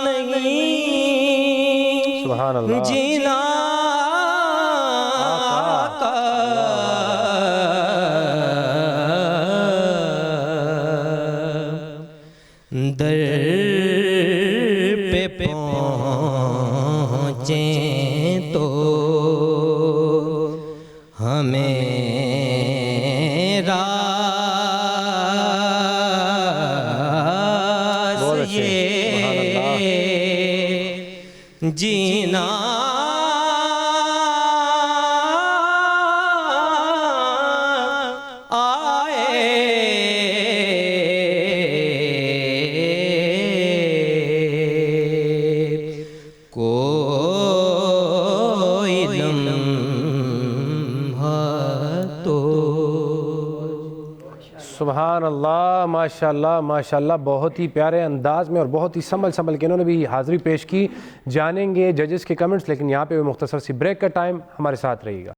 نہیں، سبحان اللہ، جینا کا در پہ پہنچیں تو ہمیں جینا آئے کوئی لمحہ تو سبحان اللہ، ماشاء اللہ ماشاء اللہ، بہت ہی پیارے انداز میں اور بہت ہی سنبھل کے انہوں نے بھی حاضری پیش کی. جانیں گے ججز کے کمنٹس، لیکن یہاں پہ مختصر سی بریک کا ٹائم، ہمارے ساتھ رہیے گا.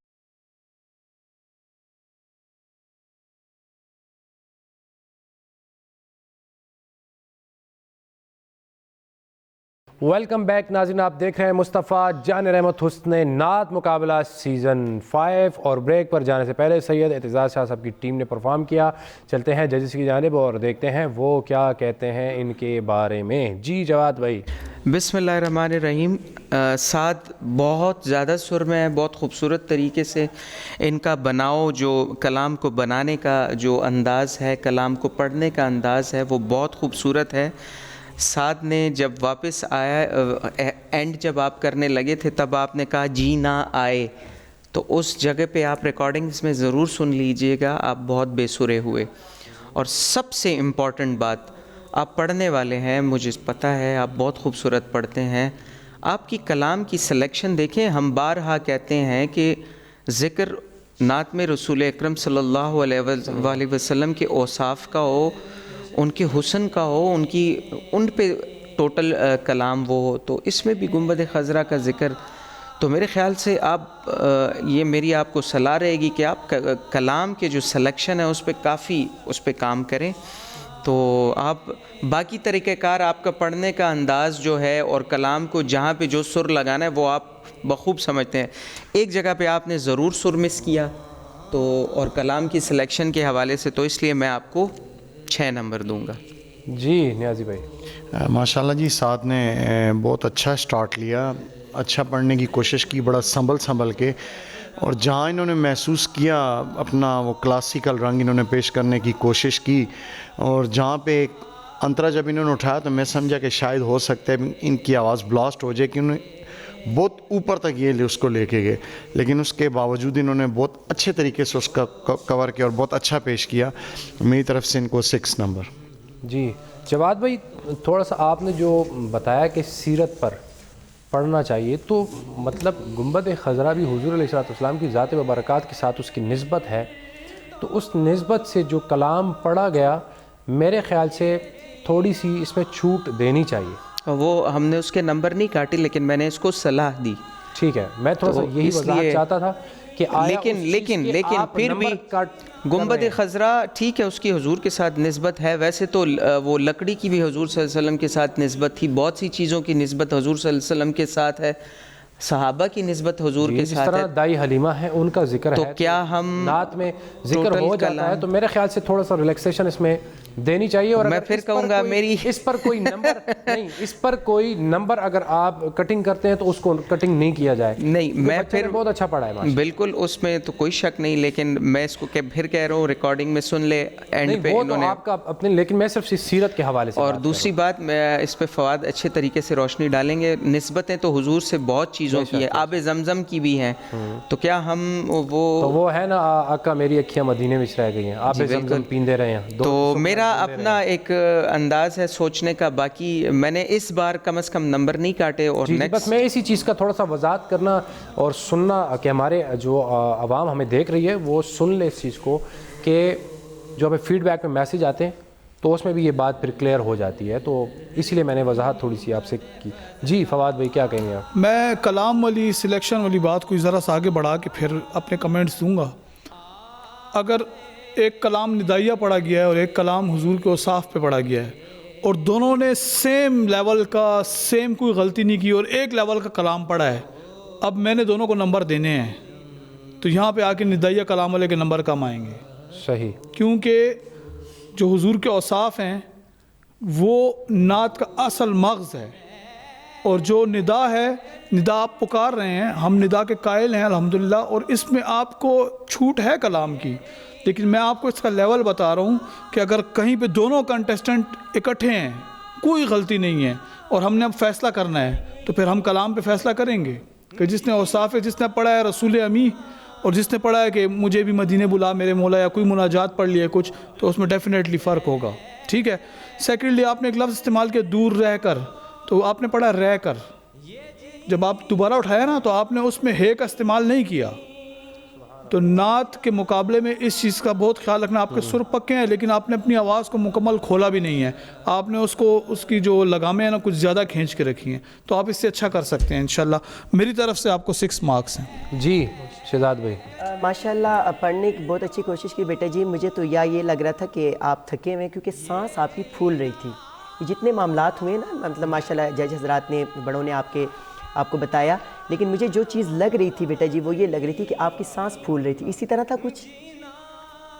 ویلکم بیک ناظرین، آپ دیکھ رہے ہیں مصطفیٰ جان رحمت حسن نعت مقابلہ سیزن 5، اور بریک پر جانے سے پہلے سید اعتزاز شاہ صاحب کی ٹیم نے پرفارم کیا. چلتے ہیں ججز کی جانب اور دیکھتے ہیں وہ کیا کہتے ہیں ان کے بارے میں. جی جواد بھائی. بسم اللہ الرحمن الرحیم. ساتھ بہت زیادہ سر میں ہے، بہت خوبصورت طریقے سے ان کا بناؤ، جو کلام کو بنانے کا جو انداز ہے، کلام کو پڑھنے کا انداز ہے، وہ بہت خوبصورت ہے. سعد نے جب واپس آیا، اینڈ جب آپ کرنے لگے تھے تب آپ نے کہا جی نہ آئے، تو اس جگہ پہ آپ ریکارڈنگز میں ضرور سن لیجئے گا، آپ بہت بے سرے ہوئے. اور سب سے امپورٹنٹ بات، آپ پڑھنے والے ہیں، مجھے پتہ ہے آپ بہت خوبصورت پڑھتے ہیں. آپ کی کلام کی سلیکشن دیکھیں. ہم بارہا کہتے ہیں کہ ذکر نعت میں رسول اکرم صلی اللہ علیہ وسلم کے اوصاف کا ہو، ان کے حسن کا ہو، ان پہ ٹوٹل کلام وہ ہو، تو اس میں بھی گنبد خضرا کا ذکر. تو میرے خیال سے آپ یہ میری آپ کو صلاح رہے گی کہ آپ کلام کے جو سلیکشن ہے اس پہ کام کریں. تو آپ باقی طریقہ کار آپ کا پڑھنے کا انداز جو ہے اور کلام کو جہاں پہ جو سر لگانا ہے وہ آپ بخوب سمجھتے ہیں. ایک جگہ پہ آپ نے ضرور سر مس کیا تو، اور کلام کی سلیکشن کے حوالے سے، تو اس لیے میں آپ کو 6 نمبر دوں گا. جی نیازی بھائی. ماشاءاللہ جی، سعد نے بہت اچھا سٹارٹ لیا، اچھا پڑھنے کی کوشش کی، بڑا سنبھل کے، اور جہاں انہوں نے محسوس کیا اپنا وہ کلاسیکل رنگ انہوں نے پیش کرنے کی کوشش کی، اور جہاں پہ ایک انترا جب انہوں نے اٹھایا تو میں سمجھا کہ شاید ہو سکتا ہے ان کی آواز بلاسٹ ہو جائے، کہ انہوں نے بہت اوپر تک یہ اس کو لے کے گئے، لیکن اس کے باوجود انہوں نے بہت اچھے طریقے سے اس کا کور کیا اور بہت اچھا پیش کیا. میری طرف سے ان کو 6 نمبر. جی جواد بھائی، تھوڑا سا آپ نے جو بتایا کہ سیرت پر پڑھنا چاہیے، تو مطلب گنبد خضرا بھی حضور علیہ السلام کی ذات و برکات کے ساتھ اس کی نسبت ہے، تو اس نسبت سے جو کلام پڑھا گیا میرے خیال سے تھوڑی سی اس میں چھوٹ دینی چاہیے. وہ ہم نے اس کے نمبر نہیں کاٹے، لیکن میں نے اس کو صلاح دی. ٹھیک ہے، میں تھوڑا سا یہی وضاحت چاہتا تھا کہ لیکن پھر بھی گنبد خضرا ٹھیک ہے، اس کی حضور کے ساتھ نسبت ہے. ویسے تو وہ لکڑی کی بھی حضور صلی اللہ علیہ وسلم کے ساتھ نسبت تھی، بہت سی چیزوں کی نسبت حضور صلی اللہ علیہ وسلم کے ساتھ ہے، صحابہ کی نسبت حضور کے ساتھ ہے. جس طرح دائی حلیمہ ہے ان کا ذکر ہے، تو کیا ہم نعت میں ذکر ہو جاتا ہے، تو میرے خیال سے تھوڑا سا ریلیکسیشن اس میں دینی چاہیے. اور میں پھر کہوں گا میری اس پر کوئی نمبر نہیں، اس پر کوئی نمبر اگر آپ کٹنگ کرتے ہیں تو اس کو کٹنگ نہیں کیا جائے. نہیں، میں پھر بہت اچھا پڑھا ہے بالکل، اس میں تو کوئی شک نہیں، لیکن میں اس کو پھر کہہ رہا ہوں ریکارڈنگ میں سن لے اینڈ پہ انہوں نے آپ کا اپنے، لیکن میں صرف سیرت کے حوالے سے. اور دوسری بات، میں اس پہ فواد اچھے طریقے سے روشنی ڈالیں گے. نسبتیں تو حضور سے بہت چیزوں کی ہیں، آب زمزم کی بھی ہیں، تو کیا ہم وہ ہے نا آقا میری اکھیاں مدینے میں رہ گئی ہیں، آب زمزم پیندے رہے ہیں. تو میرا اپنا ایک انداز ہے سوچنے کا، باقی میں نے اس بار کم از کم نمبر نہیں کاٹے. اور بس میں اسی چیز کا تھوڑا سا وضاحت کرنا اور سننا کہ ہمارے جو عوام ہمیں دیکھ رہی ہے وہ سن لے اس چیز کو، کہ جو ہمیں فیڈ بیک میں میسیج آتے ہیں تو اس میں بھی یہ بات پھر کلیئر ہو جاتی ہے، تو اسی لیے میں نے وضاحت تھوڑی سی آپ سے کی. جی فواد بھائی کیا کہیں گے آپ؟ میں کلام والی سلیکشن والی بات کو ذرا سا آگے بڑھا کے پھر اپنے کمنٹس دوں گا. اگر ایک کلام ندائیہ پڑھا گیا ہے اور ایک کلام حضور کے اوصاف پہ پڑھا گیا ہے، اور دونوں نے سیم لیول کا، سیم کوئی غلطی نہیں کی، اور ایک لیول کا کلام پڑھا ہے، اب میں نے دونوں کو نمبر دینے ہیں، تو یہاں پہ آ کے ندائیہ کلام والے کے نمبر کم آئیں گے. صحیح، کیونکہ جو حضور کے اوصاف ہیں وہ نعت کا اصل مغز ہے، اور جو ندا ہے، ندا آپ پکار رہے ہیں، ہم ندا کے قائل ہیں الحمدللہ، اور اس میں آپ کو چھوٹ ہے کلام کی، لیکن میں آپ کو اس کا لیول بتا رہا ہوں کہ اگر کہیں پہ دونوں کنٹیسٹنٹ اکٹھے ہیں، کوئی غلطی نہیں ہے، اور ہم نے اب فیصلہ کرنا ہے، تو پھر ہم کلام پہ فیصلہ کریں گے کہ جس نے اوصاف ہے، جس نے پڑھا ہے رسول امی، اور جس نے پڑھا ہے کہ مجھے بھی مدینے بلا میرے مولا، یا کوئی مناجات پڑھ لیا کچھ، تو اس میں ڈیفینیٹلی فرق ہوگا. ٹھیک ہے. سیکنڈلی آپ نے ایک لفظ استعمال کیا دور رہ کر، تو آپ نے پڑھا رہ کر. جب آپ دوبارہ اٹھایا نا تو آپ نے اس میں ہے کا استعمال نہیں کیا. تو نعت کے مقابلے میں اس چیز کا بہت خیال رکھنا. آپ کے سر پکے ہیں لیکن آپ نے اپنی آواز کو مکمل کھولا بھی نہیں ہے، آپ نے اس کو، اس کی جو لگامیں ہیں نا کچھ زیادہ کھینچ کے رکھی ہیں، تو آپ اس سے اچھا کر سکتے ہیں انشاءاللہ. میری طرف سے آپ کو 6 مارکس ہیں. جی شہزاد بھائی. ماشاءاللہ پڑھنے کی بہت اچھی کوشش کی بیٹا جی. مجھے تو یہ لگ رہا تھا کہ آپ تھکے ہوئے، کیونکہ سانس آپ کی پھول رہی تھی. جتنے معاملات ہوئے نا، مطلب ماشاءاللہ جج حضرات نے، بڑوں نے آپ کو بتایا، لیکن مجھے جو چیز لگ رہی تھی بیٹا جی وہ یہ لگ رہی تھی کہ آپ کی سانس پھول رہی تھی. اسی طرح تھا کچھ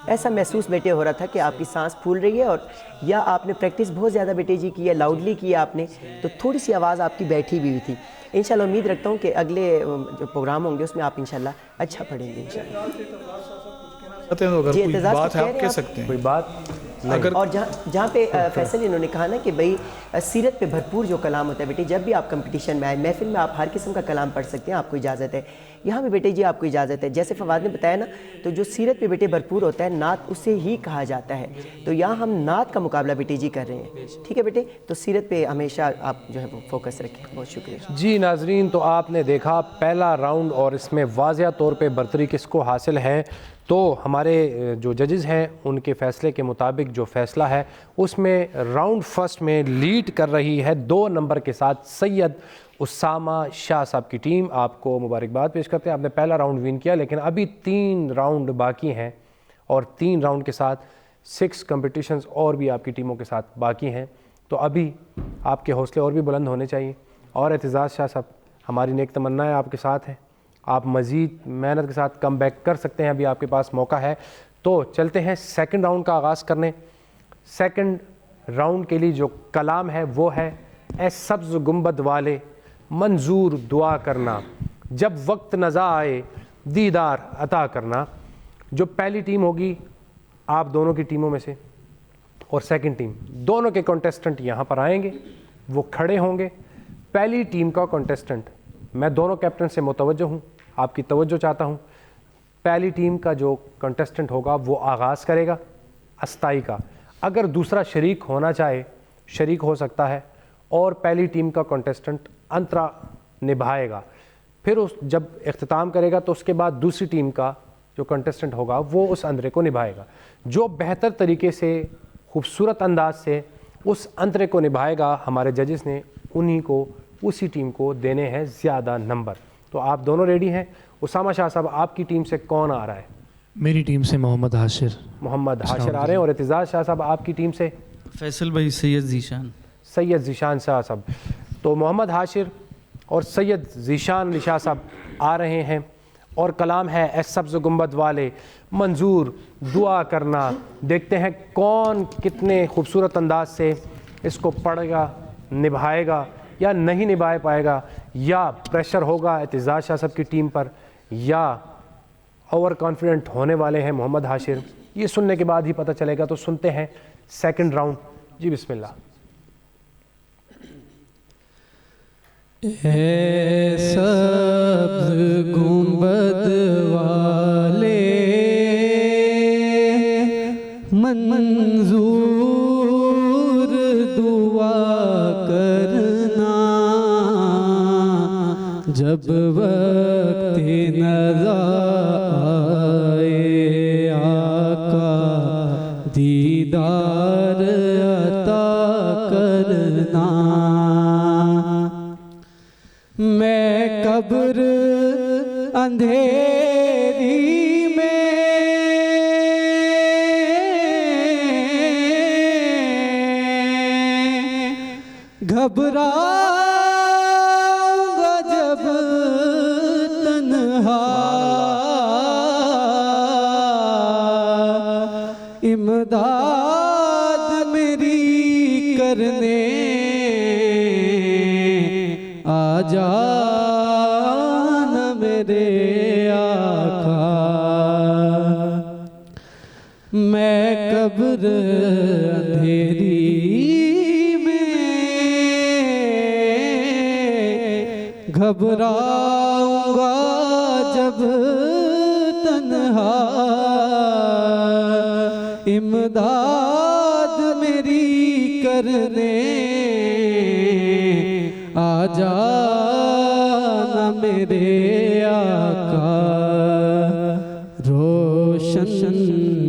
ایسا محسوس بیٹے ہو رہا تھا کہ آپ کی سانس پھول رہی ہے، اور یا آپ نے پریکٹس بہت زیادہ بیٹے جی کی ہے، لاؤڈلی کی ہے آپ نے، تو تھوڑی سی آواز آپ کی بیٹھی بھی ہوئی تھی. انشاءاللہ امید رکھتا ہوں کہ اگلے جو پروگرام ہوں گے اس میں آپ انشاءاللہ اچھا پڑھیں گے انشاءاللہ. اگر جی کوئی اعتزاز بات کو ہے کہہ آپ رہے کہہ ہیں سکتے ہیں. کوئی بات اور جہاں پہ فیصل انہوں نے کہا نا کہ بھئی سیرت پہ بھرپور جو کلام ہوتا ہے بیٹے، جب بھی آپ کمپٹیشن میں آئے، محفل میں آپ ہر قسم کا کلام پڑھ سکتے ہیں، آپ کو اجازت ہے. یہاں بھی بیٹے جی آپ کو اجازت ہے. جیسے فواد نے بتایا نا، تو جو سیرت پہ بیٹے بھرپور ہوتا ہے، نعت اسے ہی کہا جاتا ہے. تو یہاں ہم نعت کا مقابلہ بیٹے جی کر رہے ہیں. ٹھیک ہے بیٹے، تو سیرت پہ ہمیشہ آپ جو ہے وہ فوکس رکھیں. بہت شکریہ. جی ناظرین، تو آپ نے دیکھا پہلا راؤنڈ، اور اس میں واضح طور پہ برتری کس کو حاصل ہے. تو ہمارے جو ججز ہیں ان کے فیصلے کے مطابق جو فیصلہ ہے اس میں راؤنڈ فرسٹ میں لیڈ کر رہی ہے 2 نمبر کے ساتھ سید اسامہ شاہ صاحب کی ٹیم. آپ کو مبارکباد پیش کرتے ہیں، آپ نے پہلا راؤنڈ ون کیا، لیکن ابھی 3 راؤنڈ باقی ہیں، اور 3 راؤنڈ کے ساتھ 6 کمپٹیشنز اور بھی آپ کی ٹیموں کے ساتھ باقی ہیں. تو ابھی آپ کے حوصلے اور بھی بلند ہونے چاہیے. اور اعتزاز شاہ صاحب، ہماری نیک تمنا ہے آپ کے ساتھ ہے، آپ مزید محنت کے ساتھ کم بیک کر سکتے ہیں، ابھی آپ کے پاس موقع ہے. تو چلتے ہیں سیکنڈ راؤنڈ کا آغاز کرنے. سیکنڈ راؤنڈ کے لیے جو کلام ہے وہ ہے اے سبز گنبد والے منظور دعا کرنا، جب وقت نزا آئے دیدار عطا کرنا. جو پہلی ٹیم ہوگی آپ دونوں کی ٹیموں میں سے، اور سیکنڈ ٹیم، دونوں کے کنٹیسٹنٹ یہاں پر آئیں گے، وہ کھڑے ہوں گے. پہلی ٹیم کا کنٹیسٹنٹ، میں دونوں کیپٹن سے متوجہ ہوں، آپ کی توجہ چاہتا ہوں. پہلی ٹیم کا جو کنٹیسٹنٹ ہوگا وہ آغاز کرے گا استائی کا. اگر دوسرا شریک ہونا چاہے شریک ہو سکتا ہے اور پہلی ٹیم کا کنٹسٹنٹ انترا نبھائے گا. پھر جب اختتام کرے گا تو اس کے بعد دوسری ٹیم کا جو کنٹسٹنٹ ہوگا وہ اس انترے کو نبھائے گا. جو بہتر طریقے سے خوبصورت انداز سے اس انترے کو نبھائے گا ہمارے ججز نے انہی کو اسی ٹیم کو دینے ہیں زیادہ نمبر. تو آپ دونوں ریڈی ہیں؟ اسامہ شاہ صاحب آپ کی ٹیم سے کون آ رہا ہے؟ میری ٹیم سے محمد حاشر. محمد حاشر آ رہے ہیں. اور اعتزاز شاہ صاحب آپ کی ٹیم سے؟ فیصل بھائی سید ذیشان. سید ذیشان شاہ صاحب. تو محمد حاشر اور سید ذیشان علی شاہ صاحب آ رہے ہیں اور کلام ہے اے سبز گنبد والے منظور دعا کرنا. دیکھتے ہیں کون کتنے خوبصورت انداز سے اس کو پڑھے گا، نبھائے گا یا نہیں نبھائے پائے گا، یا پریشر ہوگا اعتزاز شاہ صاحب کی ٹیم پر یا اوور کانفیڈنٹ ہونے والے ہیں محمد حاشر. یہ سننے کے بعد ہی پتہ چلے گا. تو سنتے ہیں سیکنڈ راؤنڈ. جی بسم اللہ. اے سبز گنبد والے منظور دعا کرنا، جب وقت نزا آئے آقا دیدار عطا کرنا. میں قبر اندھیری میں گھبراؤں گا جب تنہا، امداد میری کرنے آ جانا میرے آقا. میں قبر اندھیری میں گھبراؤں گا جب تنہا، امداد میری کرنے آ جانا میرے آقا. روشن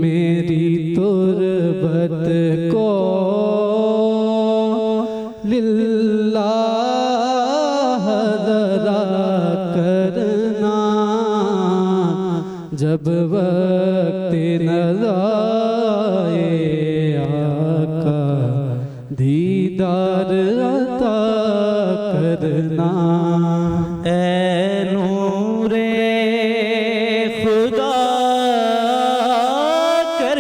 میری تربت کو للہ ذرا کرنا، جب وقت نزا آئے آقا دیدار عطا کرنا. اے نور خدا کر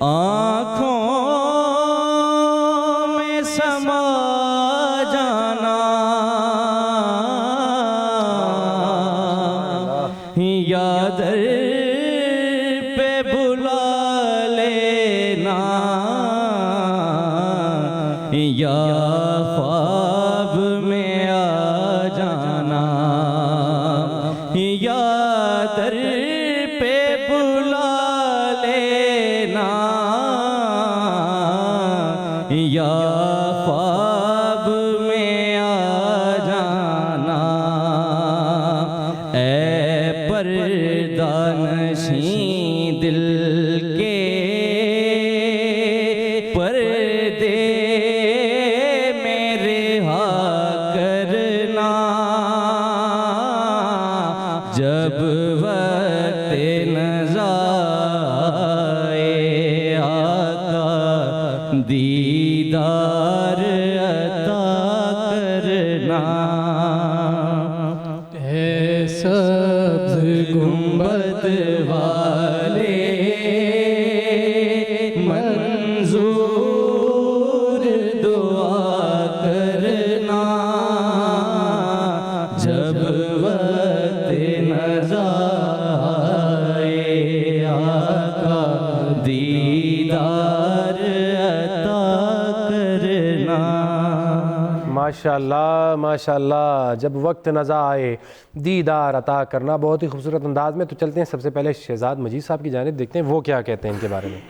آنکھوں میں سما جانا، یا در پہ بلا لینا، یا خواب میں آ جانا، یا در پہ بلا لینا، یا خواب میں آ جانا. اے پردہ نشین دل کے پردے میرے ہا کرنا، جب وقت نزا آئے آقا دیدار عطا کرنا. اے سبز گنبد والے منظور دعا کرنا، جب وقت نزا آئے آقا دیدار عطا کرنا. ماشاءاللہ ماشاءاللہ. جب وقت نظر آئے دیدار عطا کرنا, بہت ہی خوبصورت انداز میں. تو چلتے ہیں سب سے پہلے شہزاد مجید صاحب کی جانب, دیکھتے ہیں وہ کیا کہتے ہیں ان کے بارے میں.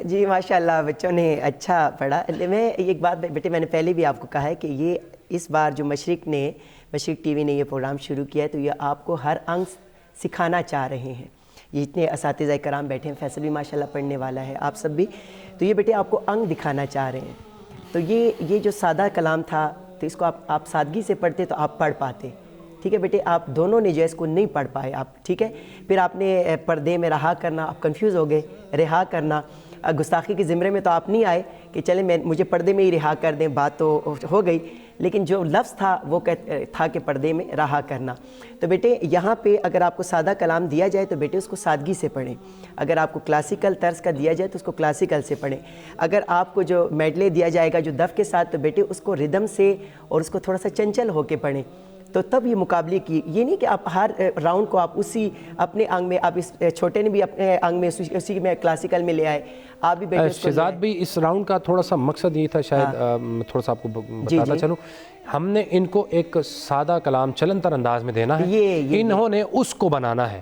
جی ماشاءاللہ بچوں نے اچھا پڑھا. میں ایک بات بیٹے میں نے پہلے بھی آپ کو کہا ہے کہ یہ اس بار جو مشرق ٹی وی نے یہ پروگرام شروع کیا ہے تو یہ آپ کو ہر انگ سکھانا چاہ رہے ہیں. یہ اتنے اساتذہ کرام بیٹھے ہیں, فیصل بھی ماشاءاللہ پڑھنے والا ہے, آپ سب بھی, تو یہ بیٹے آپ کو انگ دکھانا چاہ رہے ہیں. تو یہ جو سادہ کلام تھا تو اس کو آپ سادگی سے پڑھتے تو آپ پڑھ پاتے. ٹھیک ہے بیٹے, آپ دونوں نے جو ہے اس کو نہیں پڑھ پائے آپ. ٹھیک ہے, پھر آپ نے پردے میں رہا کرنا, آپ کنفیوز ہو گئے. رہا کرنا گستاخی کے زمرے میں تو آپ نہیں آئے کہ چلیں مجھے پردے میں ہی رہا کر دیں, بات تو ہو گئی, لیکن جو لفظ تھا وہ تھا کہ پردے میں رہا کرنا. تو بیٹے یہاں پہ اگر آپ کو سادہ کلام دیا جائے تو بیٹے اس کو سادگی سے پڑھیں. اگر آپ کو کلاسیکل طرز کا دیا جائے تو اس کو کلاسیکل سے پڑھیں. اگر آپ کو جو میڈلے دیا جائے گا جو دف کے ساتھ, تو بیٹے اس کو ردم سے اور اس کو تھوڑا سا چنچل ہو کے پڑھیں. تو تب یہ مقابلے کی, یہ نہیں کہ آپ ہر راؤنڈ کو آپ اسی اپنے انگ میں, آپ اس چھوٹے نے بھی اپنے انگ میں اسی میں کلاسیکل میں لے آئے, آپ بھی بیٹے. شہزاد بھی اس راؤنڈ کا تھوڑا سا مقصد یہ تھا, شاید تھوڑا سا آپ کو بتاتا چلوں, ہم نے ان کو ایک سادہ کلام چلنتر انداز میں دینا ہے, انہوں نے اس کو بنانا ہے,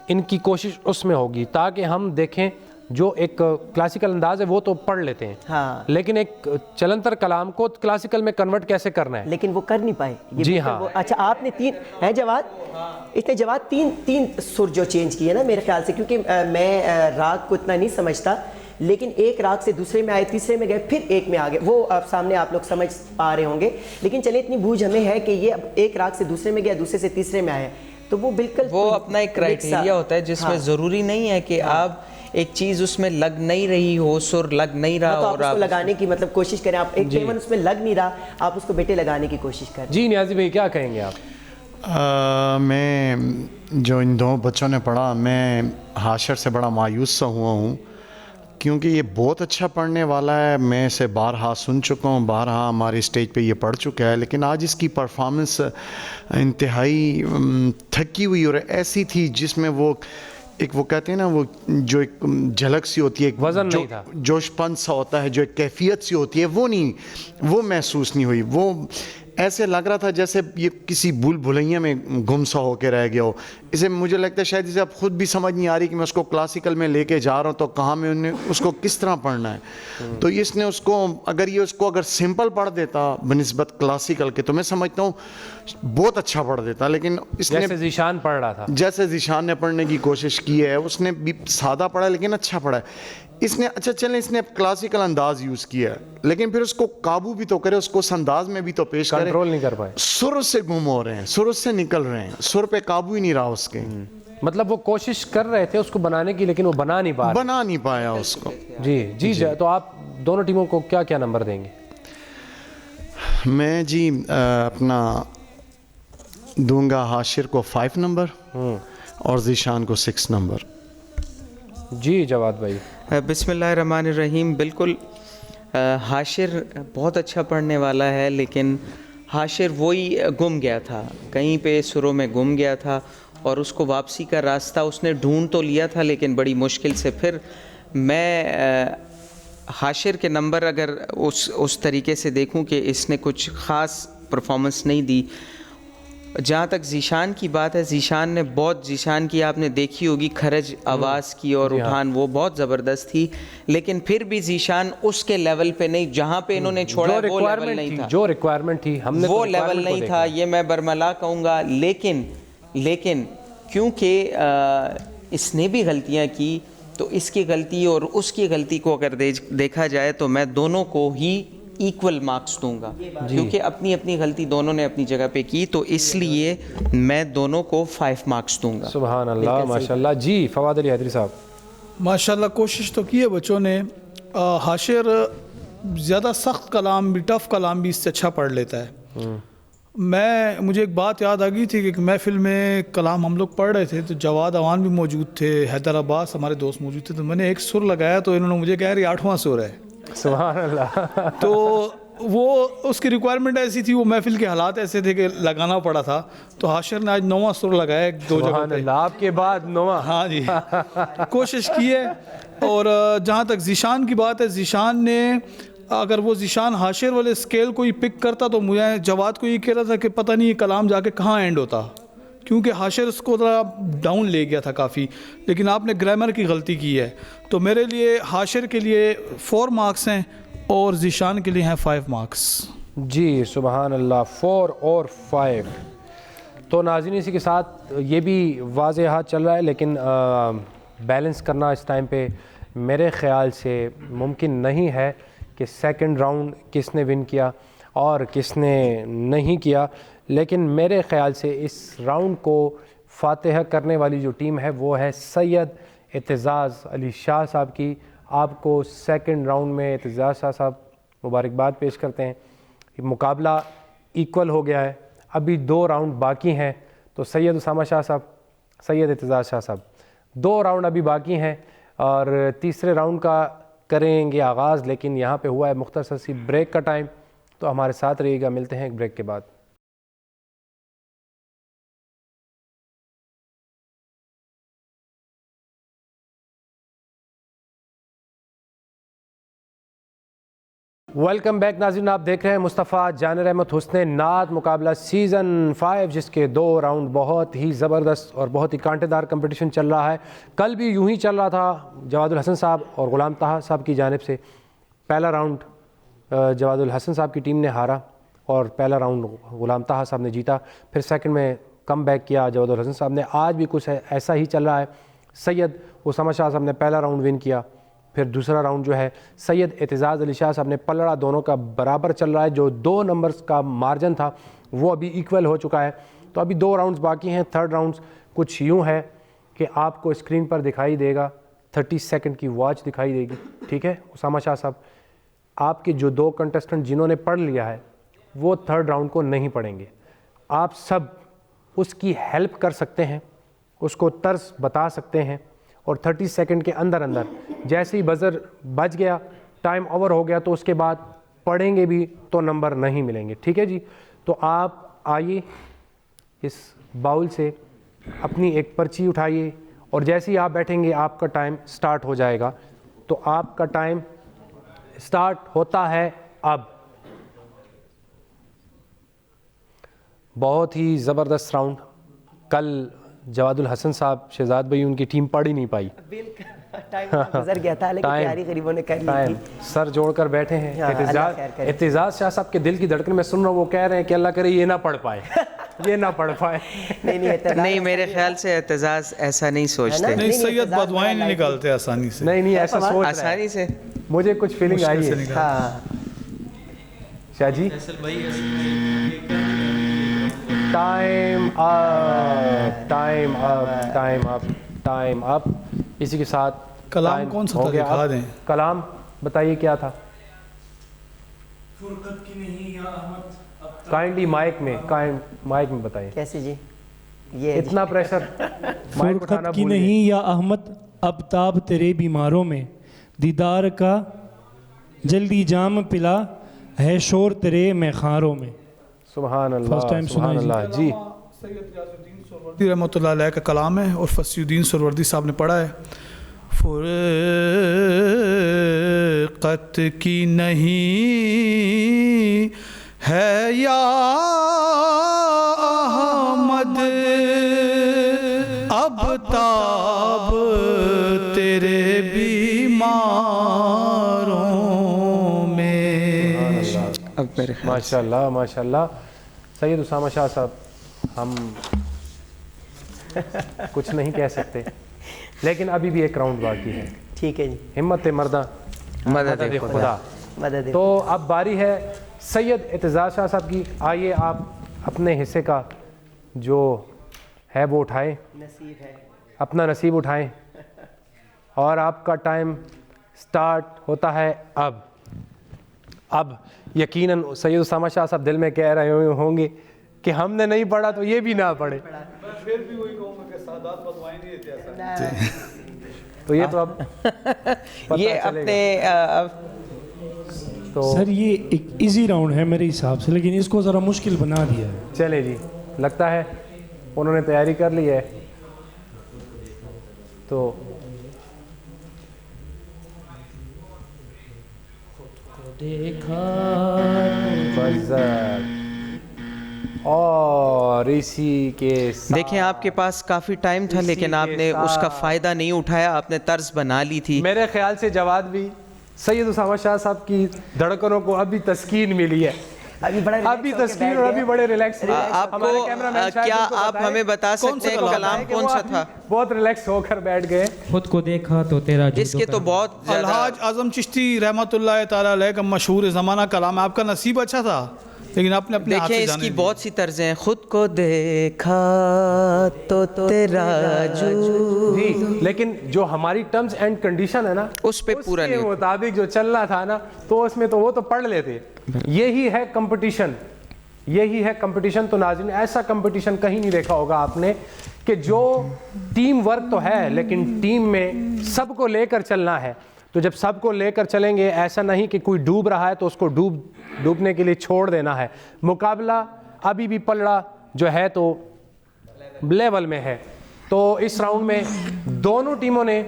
ان کی کوشش اس میں ہوگی تاکہ ہم دیکھیں جو ایک کلاسیکل انداز ہے وہ تو پڑھ لیتے ہیں, لیکن ایک چلنتر کلام کو کلاسیکل میں کنورٹ کیسے کرنا ہے, لیکن وہ کر نہیں پائے. جی ہاں. اچھا آپ نے تین ہے جواد, اس نے جواد تین سر جو چینج کیے نا میرے خیال سے, کیونکہ میں راگ کو اتنا نہیں سمجھتا, لیکن ایک راگ سے دوسرے میں آئے, تیسرے میں گئے, پھر ایک میں آگے, وہ سامنے آپ لوگ سمجھ پا رہے ہوں گے. لیکن چلیں اتنی بوجھ ہمیں ہے کہ یہ ایک راگ سے دوسرے میں گیا, دوسرے سے تیسرے میں آیا, تو وہ بالکل وہ اپنا ایک کرائٹیریا ہوتا ہے جس میں ضروری نہیں ہے کہ آپ ایک چیز اس میں لگ نہیں رہی ہو, سر لگ نہیں رہا, اور آپ اس کو لگانے کی مطلب کوشش کریں. آپ ایک پیمن اس میں لگ نہیں رہا, آپ اس کو بیٹے لگانے کی کوشش کریں. جی نیازی بھائی کیا کہیں گے آپ؟ میں جو ان دو بچوں نے پڑھا, میں حاشر سے بڑا مایوس سا ہوا ہوں, کیونکہ یہ بہت اچھا پڑھنے والا ہے. میں اسے بارہا سن چکا ہوں, بارہا ہماری اسٹیج پہ یہ پڑھ چکا ہے, لیکن آج اس کی پرفارمنس انتہائی تھکی ہوئی اور ایسی تھی جس میں وہ ایک وہ کہتے ہیں نا وہ جو ایک جھلک سی ہوتی ہے, ایک وزن نہیں تھا, جوش پن سا ہوتا ہے, جو ایک کیفیت سی ہوتی ہے, وہ محسوس نہیں ہوئی. وہ ایسے لگ رہا تھا جیسے یہ کسی بھول بھلائیاں میں گم سا ہو کے رہ گیا ہو. اسے مجھے لگتا ہے شاید اسے اب خود بھی سمجھ نہیں آ رہی کہ میں اس کو کلاسیکل میں لے کے جا رہا ہوں تو کہاں میں انہیں اس کو کس طرح پڑھنا ہے. تو اس نے اس کو اگر سمپل پڑھ دیتا بنسبت کلاسیکل کے تو میں سمجھتا ہوں بہت اچھا پڑھ دیتا, لیکن اس نے جیسے ذیشان پڑھ رہا تھا, جیسے ذیشان نے پڑھنے کی کوشش کی ہے, اس نے بھی سادہ پڑھا لیکن اچھا پڑھا ہے. اس نے اچھا چلیں اس نے کلاسیکل انداز یوز کیا ہے, لیکن پھر اس کو قابو بھی تو کرے, اس کو اس انداز میں بھی تو پیش کرے. کنٹرول نہیں کر پائے, سر اس سے گم ہو رہے ہیں, سر اس سے نکل رہے ہیں, سر پہ قابو ہی نہیں رہا اس کے. مطلب وہ کوشش کر رہے تھے اس کو بنانے کی, لیکن وہ بنا نہیں پایا اس کو. جی تو آپ دونوں ٹیموں کو کیا کیا نمبر دیں گے؟ میں جی اپنا دوں گا حاشر کو 5 نمبر اور ذیشان کو 6 نمبر. جی جواد بھائی. بسم اللہ الرحمن الرحیم. بالکل حاشر بہت اچھا پڑھنے والا ہے, لیکن حاشر وہی گم گیا تھا, کہیں پہ سروں میں گم گیا تھا, اور اس کو واپسی کا راستہ اس نے ڈھونڈ تو لیا تھا لیکن بڑی مشکل سے. پھر میں حاشر کے نمبر اگر اس طریقے سے دیکھوں کہ اس نے کچھ خاص پرفارمنس نہیں دی. جہاں تک ذیشان کی بات ہے, ذیشان کی آپ نے دیکھی ہوگی کھرج آواز کی اور اٹھان, وہ بہت زبردست تھی, لیکن پھر بھی ذیشان اس کے لیول پہ نہیں جہاں پہ انہوں نے چھوڑا, وہ لیول نہیں تھا, جو ریکوائرمنٹ تھی ہم نے وہ لیول نہیں تھا, یہ میں برملا کہوں گا. لیکن کیونکہ اس نے بھی غلطیاں کی تو اس کی غلطی اور اس کی غلطی کو اگر دیکھا جائے تو میں دونوں کو ہی ایکول مارکس دوں گا, کیونکہ اپنی غلطی دونوں نے اپنی جگہ پہ کی, تو اس لیے میں دونوں کو 5 مارکس دوں گا. سبحان اللہ ماشاءاللہ. جی فواد علی حیدری صاحب. ماشاءاللہ کوشش تو کی ہے بچوں نے. حاشر زیادہ سخت کلام بھی, ٹف کلام بھی اس سے اچھا پڑھ لیتا ہے. مجھے ایک بات یاد آ گئی تھی کہ محفل میں کلام ہم لوگ پڑھ رہے تھے تو جواد اوان بھی موجود تھے, حیدر عباس ہمارے دوست موجود تھے, تو میں نے ایک سر لگایا تو انہوں نے مجھے کہا یہ 8واں سر ہے. سبحان اللہ. تو وہ اس کی ریکوائرمنٹ ایسی تھی, وہ محفل کے حالات ایسے تھے کہ لگانا پڑا تھا, تو حاشر نے آج 9واں سر لگایا 2 جگہ پہ. آپ کے بعد 9واں. ہاں جی کوشش کی ہے. اور جہاں تک ذیشان کی بات ہے, ذیشان نے اگر وہ ذیشان حاشر والے اسکیل کو ہی پک کرتا تو مجھے جواد کو یہ کہہ رہا تھا کہ پتہ نہیں یہ کلام جا کے کہاں اینڈ ہوتا، کیونکہ حاشر اس کو ذرا ڈاؤن لے گیا تھا کافی، لیکن آپ نے گرامر کی غلطی کی ہے. تو میرے لیے حاشر کے لیے 4 مارکس ہیں اور ذیشان کے لیے ہیں 5 مارکس. جی سبحان اللہ، 4 اور 5. تو ناظرین اسی کے ساتھ یہ بھی واضح ہاتھ چل رہا ہے، لیکن بیلنس کرنا اس ٹائم پہ میرے خیال سے ممکن نہیں ہے کہ سیکنڈ راؤنڈ کس نے ون کیا اور کس نے نہیں کیا. لیکن میرے خیال سے اس راؤنڈ کو فاتحہ کرنے والی جو ٹیم ہے وہ ہے سید اعتزاز علی شاہ صاحب کی. آپ کو سیکنڈ راؤنڈ میں اعتزاز شاہ صاحب مبارکباد پیش کرتے ہیں. مقابلہ ایکول ہو گیا ہے، ابھی 2 راؤنڈ باقی ہیں. تو سید اسامہ شاہ صاحب، سید اعتزاز شاہ صاحب، 2 راؤنڈ ابھی باقی ہیں اور تیسرے راؤنڈ کا کریں گے آغاز. لیکن یہاں پہ ہوا ہے مختصر سی بریک کا ٹائم، تو ہمارے ساتھ رہیے گا. ملتے ہیں ایک بریک کے بعد. ویلکم بیک ناظرین، آپ دیکھ رہے ہیں مصطفیٰ جانر احمد حسن نعت مقابلہ سیزن 5، جس کے 2 راؤنڈ بہت ہی زبردست اور بہت ہی کانٹے دار کمپٹیشن چل رہا ہے. کل بھی یوں ہی چل رہا تھا. جواد الحسن صاحب اور غلام طہا صاحب کی جانب سے پہلا راؤنڈ جواد الحسن صاحب کی ٹیم نے ہارا اور پہلا راؤنڈ غلام طہا صاحب نے جیتا. پھر سیکنڈ میں کم بیک کیا جواد الحسن صاحب نے. آج بھی کچھ ایسا ہی چل رہا ہے. سید اسامہ شاہ صاحب نے پہلا راؤنڈ ون کیا، پھر دوسرا راؤنڈ جو ہے سید اعتزاز علی شاہ صاحب نے پلڑا دونوں کا برابر چل رہا ہے. جو 2 نمبرز کا مارجن تھا وہ ابھی ایکول ہو چکا ہے. تو ابھی 2 راؤنڈز باقی ہیں. تھرڈ راؤنڈز کچھ یوں ہے کہ آپ کو اسکرین پر دکھائی دے گا، 30 سیکنڈ کی واچ دکھائی دے گی. ٹھیک ہے اسامہ شاہ صاحب، آپ کے جو 2 کنٹسٹنٹ جنہوں نے پڑھ لیا ہے وہ تھرڈ راؤنڈ کو نہیں پڑھیں گے. آپ سب اس کی ہیلپ کر سکتے ہیں، اس کو طرز بتا سکتے ہیں، اور 30 سیکنڈ کے اندر جیسے ہی بزر بج گیا، ٹائم اوور ہو گیا، تو اس کے بعد پڑھیں گے بھی تو نمبر نہیں ملیں گے. ٹھیک ہے جی. تو آپ آئیے اس باؤل سے اپنی ایک پرچی اٹھائیے اور جیسے ہی آپ بیٹھیں گے آپ کا ٹائم سٹارٹ ہو جائے گا. تو آپ کا ٹائم سٹارٹ ہوتا ہے اب. بہت ہی زبردست راؤنڈ. کل جواد الحسن صاحب شہزاد بھائی ان کی ٹیم پڑھ ہی نہیں پائی، ٹائم گزر گیا تھا، لیکن تیاری غریبوں نے کر لی تھی. سر جوڑ کر بیٹھے ہیں. اعتزاز شاہ صاحب کے دل کی دھڑکن میں سن رہا ہوں، وہ کہہ رہے ہیں کہ اللہ کرے یہ نہ پڑھ پائے، یہ نہ پڑھ پائے. نہیں میرے خیال سے اعتزاز ایسا نہیں سوچتے. نہیں سید بدوائیں نہیں نکالتے آسانی سے. نہیں ایسا سوچ آسانی سے. مجھے کچھ فیلنگ آئی ہے. Shah ji time up, time up, time up, time up. اسی کے ساتھ کلام کون سا تھا دکھا دیں. کلام بتائیے کیا تھا. فرقت کی نہیں یا احمد، کائنڈلی مائک میں بتائیے. کیسے جی؟ یہ اتنا پریشر. فرقت کی نہیں یا احمد، اب تاب تیرے بیماروں میں، دیدار کا جلدی جام پلا، ہے شور تیرے میخاروں میں. سبحان اللہ، سبحان اللہ. جی سید ریاض الدین سروردی رحمۃ اللہ علیہ کا کلام ہے اور فصیح الدین سروردی صاحب نے پڑھا ہے. فرقت کی نہیں ہے یا احمد، اب تاب تیرے بیماروں میں. ماشاء اللہ ماشاء اللہ. سید اسامہ شاہ صاحب، ہم کچھ نہیں کہہ سکتے، لیکن ابھی بھی ایک راؤنڈ باقی ہے. ٹھیک ہے جی. ہمت مردہ مدد خدا. تو اب باری ہے سید اعتزاز شاہ صاحب کی. آئیے آپ اپنے حصے کا جو ہے وہ اٹھائیں، اپنا نصیب اٹھائیں، اور آپ کا ٹائم سٹارٹ ہوتا ہے اب. اب یقیناً سید اسامہ شاہ صاحب دل میں کہہ رہے ہوں گے کہ ہم نے نہیں پڑھا تو یہ بھی نہ پڑھے. پھر بھی وہی کہوں گا کہ سادات بدوائیں نہیں دیتے ایسا. تو یہ تو اب یہ اپنے سر یہ ایک ایزی راؤنڈ ہے میرے حساب سے، لیکن اس کو ذرا مشکل بنا دیا ہے. چلے جی، لگتا ہے انہوں نے تیاری کر لی ہے. تو بزر اور اسی کے ساتھ دیکھیں آپ کے پاس کافی ٹائم تھا لیکن آپ نے اس کا فائدہ نہیں اٹھایا, آپ نے طرز بنا لی تھی. میرے خیال سے جواد بھی سید اسامہ شاہ صاحب کی دھڑکنوں کو ابھی تسکین ملی ہے, ابھی تسکین اور ابھی بڑے ریلیکس. آپ کو کیا آپ ہمیں بتا سکتے ہیں کلام کون سا تھا؟ بہت ریلیکس ہو کر بیٹھ گئے. خود کو دیکھا تو تیرا اس کے تو بہت الحاج اعظم چشتی رحمۃ اللہ تعالیٰ علیہ کا مشہور زمانہ کلام ہے. آپ کا نصیب اچھا تھا لیکن آپ نے اپنے ہاتھ سے دیکھیں اس جانے کی دیا. بہت سی طرزیں ہیں. خود کو دیکھا تو تیرا جی, لیکن جو ہماری ٹرمز اینڈ کنڈیشن ہے نا اس پہ پورا کے نہیں. مطابق جو چل رہا تھا نا تو اس میں تو وہ تو پڑھ لیتے. یہی ہے کمپٹیشن, یہی ہے کمپٹیشن. تو ناظرین ایسا کمپٹیشن کہیں نہیں دیکھا ہوگا آپ نے کہ جو ٹیم ورک تو ہے لیکن ٹیم میں سب کو لے کر چلنا ہے. تو جب سب کو لے کر چلیں گے, ایسا نہیں کہ کوئی ڈوب رہا ہے تو اس کو ڈوبنے کے لیے چھوڑ دینا ہے. مقابلہ ابھی بھی پلڑا جو ہے تو لیول میں ہے. تو اس راؤنڈ میں دونوں ٹیموں نے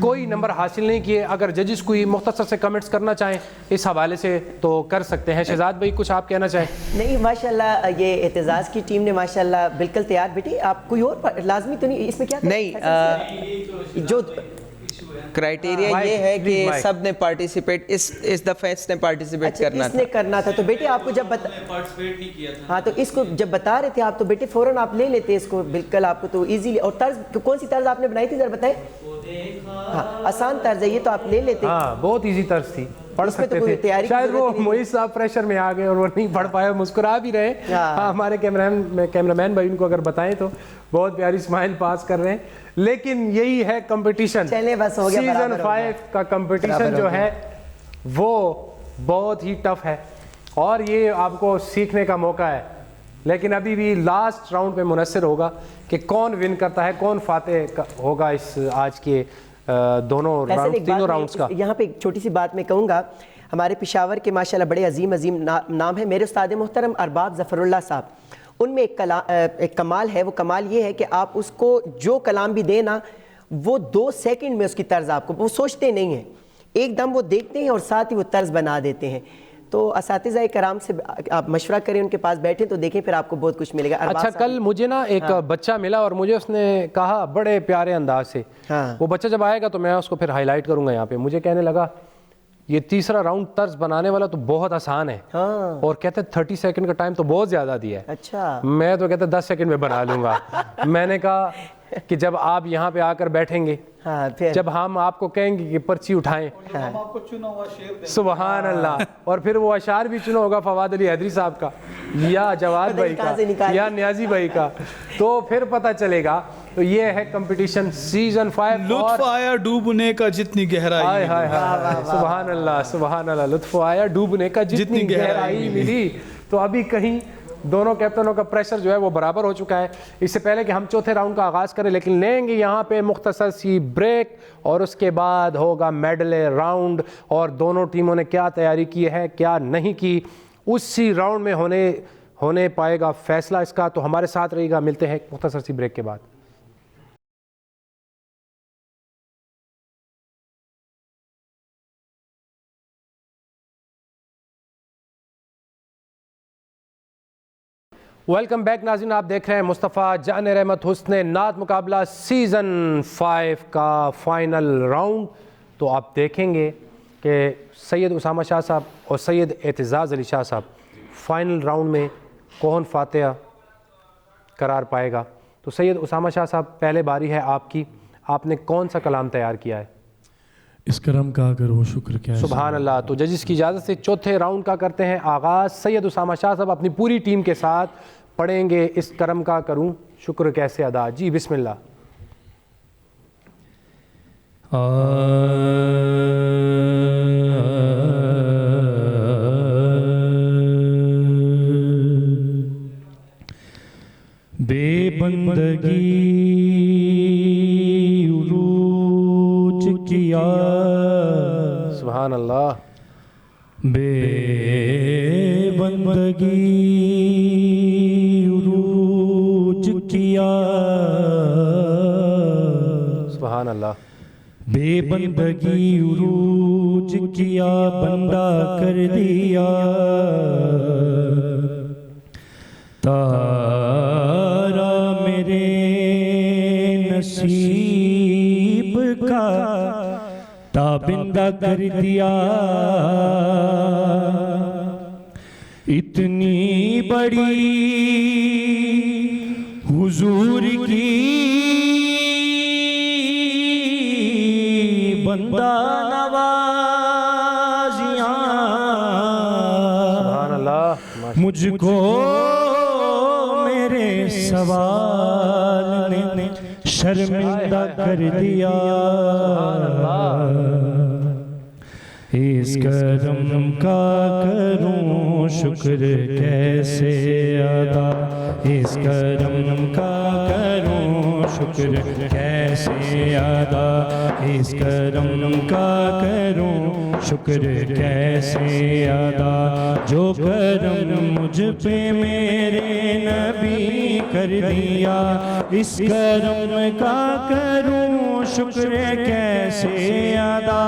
کوئی نمبر حاصل نہیں کیے. اگر ججز کوئی مختصر سے کمنٹس کرنا چاہیں اس حوالے سے تو کر سکتے ہیں. شہزاد بھائی کچھ آپ کہنا چاہیں؟ نہیں ماشاءاللہ یہ اعتزاز کی ٹیم نے ماشاءاللہ بالکل تیار. بیٹی آپ کوئی اور لازمی تو نہیں اس میں کیا نہیں, جو کرائیٹیریا یہ ہے کہ سب نے پارٹیسپیٹ اس دفعہ اس نے پارٹیسپیٹ کرنا اس نے کرنا تھا. تو بیٹے آپ کو جب ہاں تو اس کو جب بتا رہے تھے آپ تو بیٹے فوراً آپ لے لیتے اس کو بالکل. آپ کو تو ایزیلی. اور طرز کون سی طرز آپ نے بنائی تھی ذرا بتائیں؟ ہاں آسان طرز ہے یہ تو آپ لے لیتے. ہاں بہت ایزی طرز تھی, پڑھ سکتے تھے. شاید وہ معیز صاحب پریشر میں آ گئے اور وہ نہیں پڑھ پائے, مسکرا بھی رہے. ہاں ہمارے کیمرامین بھائی ان کو اگر بتائیں تو بہت پیاری اسمائل پاس کر رہے ہیں. لیکن یہی ہے کمپٹیشن. سیزن 5 کا کمپٹیشن جو ہے وہ بہت ہی ٹف ہے اور یہ آپ کو سیکھنے کا موقع ہے. لیکن ابھی بھی لاسٹ راؤنڈ پہ منحصر ہوگا کہ کون ون کرتا ہے, کون فاتح ہوگا اس آج کے دونوں راؤنڈ تینوں راؤنڈز کا. یہاں پہ ایک چھوٹی سی بات میں کہوں گا. ہمارے پشاور کے ماشاءاللہ بڑے عظیم نام ہے. میرے استاد محترم ارباب ظفر اللہ صاحب, ان میں ایک کمال ہے. وہ کمال یہ ہے کہ آپ اس کو جو کلام بھی دیں نا وہ 2 سیکنڈ میں اس کی طرز آپ کو, وہ سوچتے نہیں ہیں, ایک دم وہ دیکھتے ہیں اور ساتھ ہی وہ طرز بنا دیتے ہیں. تو اساتذہ کرام سے آپ مشورہ کریں, ان کے پاس بیٹھیں تو دیکھیں پھر آپ کو بہت کچھ ملے گا. اچھا کل مجھے نا ایک بچہ ملا اور مجھے اس نے کہا بڑے پیارے انداز سے, وہ بچہ جب آئے گا تو میں اس کو پھر ہائی لائٹ کروں گا یہاں پہ. مجھے کہنے لگا یہ تیسرا راؤنڈ طرز بنانے والا تو بہت آسان ہے اور کہتے ہیں 30 سیکنڈ کا ٹائم تو بہت زیادہ دیا ہے. اچھا میں تو کہتے 10 سیکنڈ میں بنا لوں گا. میں نے کہا کہ جب آپ یہاں پہ آ کر بیٹھیں گے, جب ہم آپ کو کہیں گے کہ پرچی اٹھائیں, سبحان اللہ, اور پھر وہ اشعار بھی چنا ہوگا فواد علی حیدری صاحب کا یا جواد بھائی کا یا نیازی بھائی کا, تو پھر پتہ چلے گا. تو یہ ہے کمپٹیشن سیزن 5. لطف آیا ڈوبنے کا جتنی گہرائی, سبحان اللہ سبحان اللہ, لطف آیا ڈوبنے کا جتنی گہرائی ملی. تو ابھی کہیں دونوں کیپٹنوں کا پریشر جو ہے وہ برابر ہو چکا ہے. اس سے پہلے کہ ہم چوتھے راؤنڈ کا آغاز کریں لیکن لیں گے یہاں پہ مختصر سی بریک اور اس کے بعد ہوگا میڈل راؤنڈ اور دونوں ٹیموں نے کیا تیاری کی ہے کیا نہیں کی اسی راؤنڈ میں ہونے پائے گا فیصلہ اس کا. تو ہمارے ساتھ رہے گا, ملتے ہیں مختصر سی بریک کے بعد. ویلکم بیک ناظرین, آپ دیکھ رہے ہیں مصطفیٰ جان رحمت حسن نعت مقابلہ سیزن 5 کا فائنل راؤنڈ. تو آپ دیکھیں گے کہ سید اسامہ شاہ صاحب اور سید اعتزاز علی شاہ صاحب فائنل راؤنڈ میں کون فاتح قرار پائے گا. تو سید اسامہ شاہ صاحب پہلے باری ہے آپ کی, آپ نے کون سا کلام تیار کیا ہے؟ اس کرم کا اگر وہ شکر کیا ہے. سبحان اللہ. تو ججز کی اجازت سے چوتھے راؤنڈ کا کرتے ہیں آغاز. سید اسامہ شاہ صاحب اپنی پوری ٹیم کے ساتھ پڑھیں گے اس کرم کا کروں شکر کیسے ادا. جی بسم اللہ. بے بندگی عروج کیا, سبحان اللہ. بے بندگی عروج کیا, سبحان اللہ. بے بندگی عروج کوچ کیا بندہ کر دیا تارا میرے نصیب کا تابندہ کر دیا اتنی بڑی حضور کی بندہ نوازیاں سبحان اللہ مجھ کو میرے سوال نے شرمندہ کر دیا اس کرم کا کروں شکر کیسے ادا اس کرم کا کروں شکر کیسے ادا اس کرم کا کروں شکر کیسے ادا جو کرم مجھ پہ میرے نبی کر دیا اس کرم کا کروں شکر کیسے ادا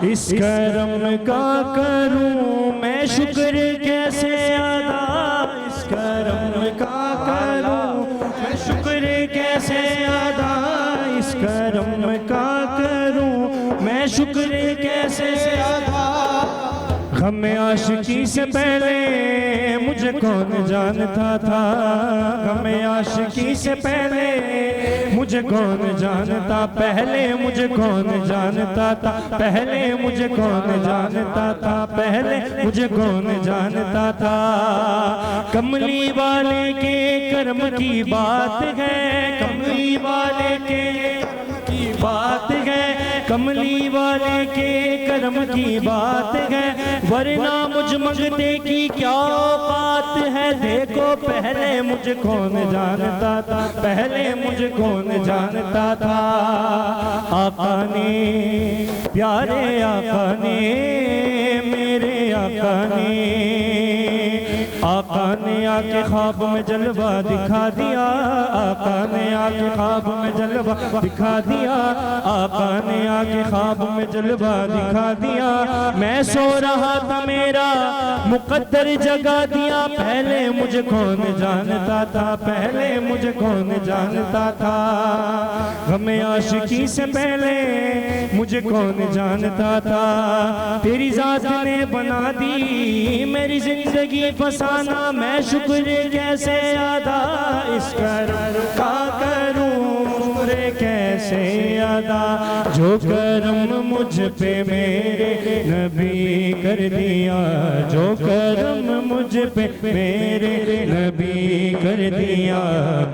اس کرم کا کروں میں شکر کیسے ادا اس کرم کا کروں میں شکر کیسے ادا اس کرم کا کروں میں شکر کیسے ادا غم عاشقی سے پہلے مجھے کون جانتا تھا غم عاشقی سے پہلے مجھے کون جانتا پہلے مجھے کون جانتا تھا پہلے مجھے کون جانتا تھا پہلے مجھے کون جانتا تھا کملی والے کے کرم کی بات ہے کملی والے کے کی بات ہے کملی والے کے کرم کی بات ہے ورنہ مجھ منگتے کی کیا بات ہے دیکھو پہلے مجھے کون جانتا تھا پہلے مجھے کون جانتا تھا آقا نے پیارے آقا نے میرے آقا نے آ کے خواب میں جلوہ دکھا دیا آقا نے آ کے خواب میں جلوہ دکھا دیا آقا نے آ کے خواب میں جلوہ دکھا دیا میں سو رہا تھا میرا مقدر جگا دیا پہلے مجھے کون جانتا تھا پہلے مجھے کون جانتا تھا غم عاشقی سے پہلے مجھے کون جانتا تھا تیری ذات نے بنا دی میری زندگی فسانہ میں شکر کیسے ادا اس کرم کا کروں شکر کیسے ادا جو کرم مجھ پہ میرے نبی کر دیا جو کرم مجھ پہ میرے نبی کر دیا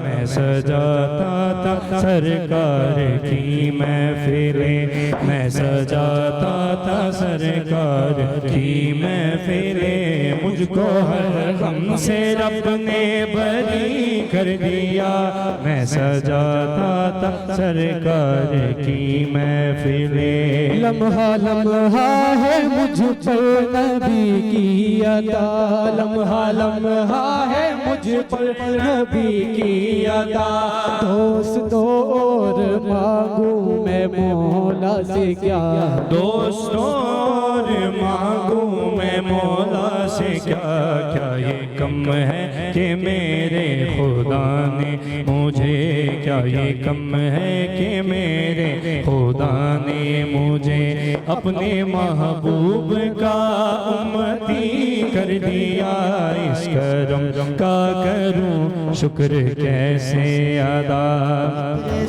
میں سجاتا تھا سرکار کی محفلیں میں سجاتا تھا سرکار کی محفلیں مجھ کو ہر غم سے رب نے بری کر دیا میں سجاتا تھا سرکار کی محفلیں لمحہ لمحہ ہے مجھ پر نبی کی عطا لمحہ لمحہ ہے مجھ پر نبی کی عطا دوست اور مانگوں میں مولا سے کیا دوست اور مانگوں میں مولا سے کیا کیا یہ کم ہے کہ میرے خدا نے مجھے کیا یہ کم ہے کہ میرے خدا نے مجھے اپنے محبوب کا امتی کر دیا اس کرم کا کروں شکر کیسے ادا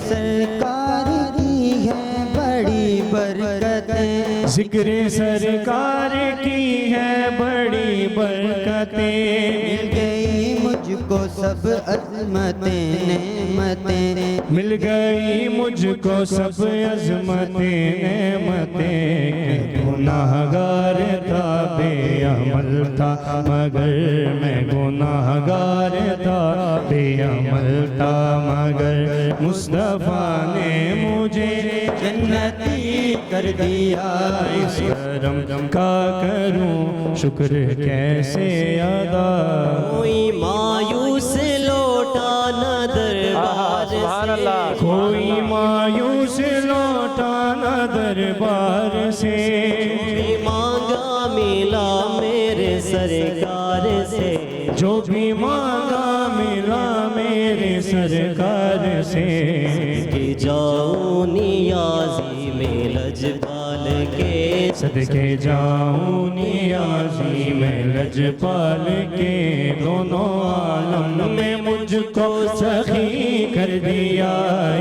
سرکار کی ہے بڑی برکتیں ذکر سرکار کی ہے بڑی برکتیں مل گئی مجھ کو سب عظمتیں نعمتیں مل گئی مجھ کو سب عظمتیں نعمتیں گناہگار تھا بے عمل تھا مگر میں گناہگار تھا بے عمل تھا مگر مصطفیٰ نے مجھے جنتی کر دیا اس کرم کا کروں شکر کیسے ادا کوئی مایوس لوٹا نہ دربار سبحان اللہ کوئی مایوس لوٹا نہ دربار سے مانگا ملا میرے سرکار سے جو بھی مانگا ملا میرے سرکار سے کہ جاؤں نیازی میں لجپال کے صدقے جاؤں نیازی میں لجپال کے دونوں عالم میں مجھ کو سخی کر دیا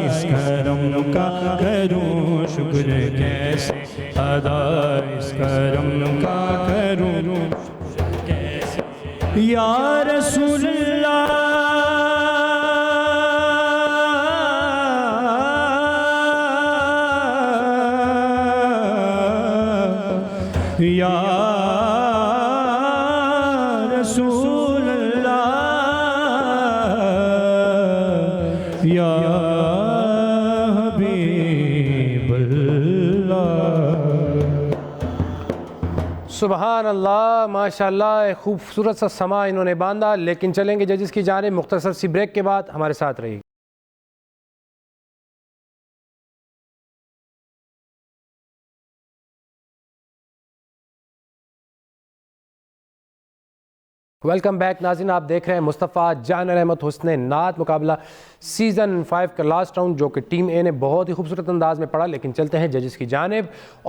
اس کرم کا کروں شکر کیسے ادا اس کرم کا کروں کیسے یا رسول اللہ یا رسول اللہ یا حبیب اللہ. سبحان اللہ ماشاءاللہ ایک خوبصورت سا سما انہوں نے باندھا. لیکن چلیں گے ججز کی جانب مختصر سی بریک کے بعد. ہمارے ساتھ رہیے. ویلکم بیک ناظرین، آپ دیکھ رہے ہیں مصطفیٰ جان احمد حسن نعت مقابلہ سیزن 5 کا لاسٹ راؤنڈ، جو کہ ٹیم اے نے بہت ہی خوبصورت انداز میں پڑھا. لیکن چلتے ہیں ججز کی جانب